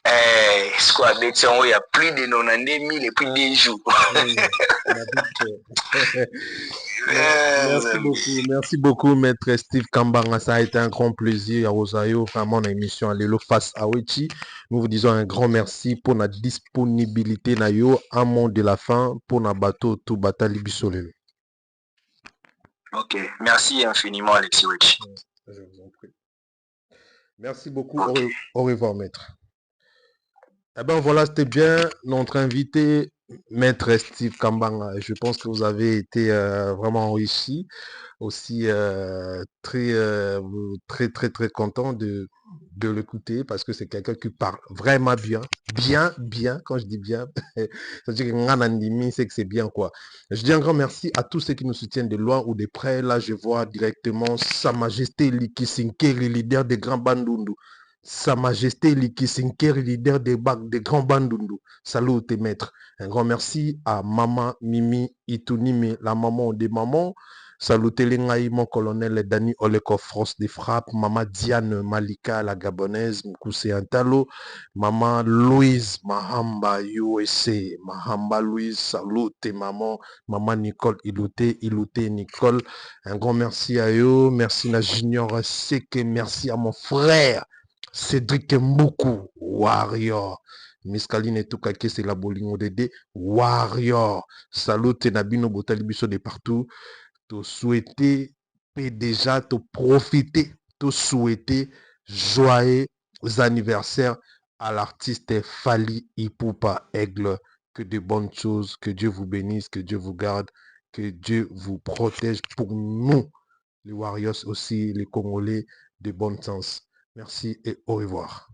Ce qu'on a il y a plus de 90 000 et plus de jours. Merci beaucoup, maître Steve Kambanga. Ça a été un grand plaisir à Rosario, vraiment, en émission à Lelo Face à Wechi. Nous vous disons un grand merci pour notre disponibilité, Nayo, un monde de la fin, pour notre bateau, tout Batali Bissolé. Ok, merci infiniment, Alexis Wechi. Je vous en prie. Merci beaucoup. Okay. Au revoir, maître. Eh bien, voilà, c'était bien notre invité, maître Steve Kambanga. Je pense que vous avez été vraiment enrichi, aussi très content de l'écouter parce que c'est quelqu'un qui parle vraiment bien, quand je dis bien, c'est-à-dire que c'est que c'est bien quoi. Je dis un grand merci à tous ceux qui nous soutiennent de loin ou de près. Là, je vois directement Sa Majesté Liki Sinkeri, leader des Grands Bandundu. Sa Majesté Liki Sinkeri, leader des Grands Bandundu. Salut tes maîtres. Un grand merci à Maman Mimi Itunime, la maman des mamans. Salutez les mon colonel Dani Oleko, France des frappes. Maman Diane Malika, la gabonaise, Mkousé Antalo. Maman Louise Mahamba, USA. Mahamba Louise, salut tes mamans. Maman Nicole Ilouté Nicole. Un grand merci à eux. Merci à Junior Seke. Merci à mon frère Cédric Mboukou, Warrior. Miskaline Toukake, c'est la bolingo Dédé, Warrior. Salut Nabino Botalibiso de partout. Te souhaiter, déjà te profiter, te souhaiter joyeux anniversaire à l'artiste Fali Ipupa Aigle. Que de bonnes choses, que Dieu vous bénisse, que Dieu vous garde, que Dieu vous protège pour nous, les Warriors aussi, les Congolais, de bon sens. Merci et au revoir.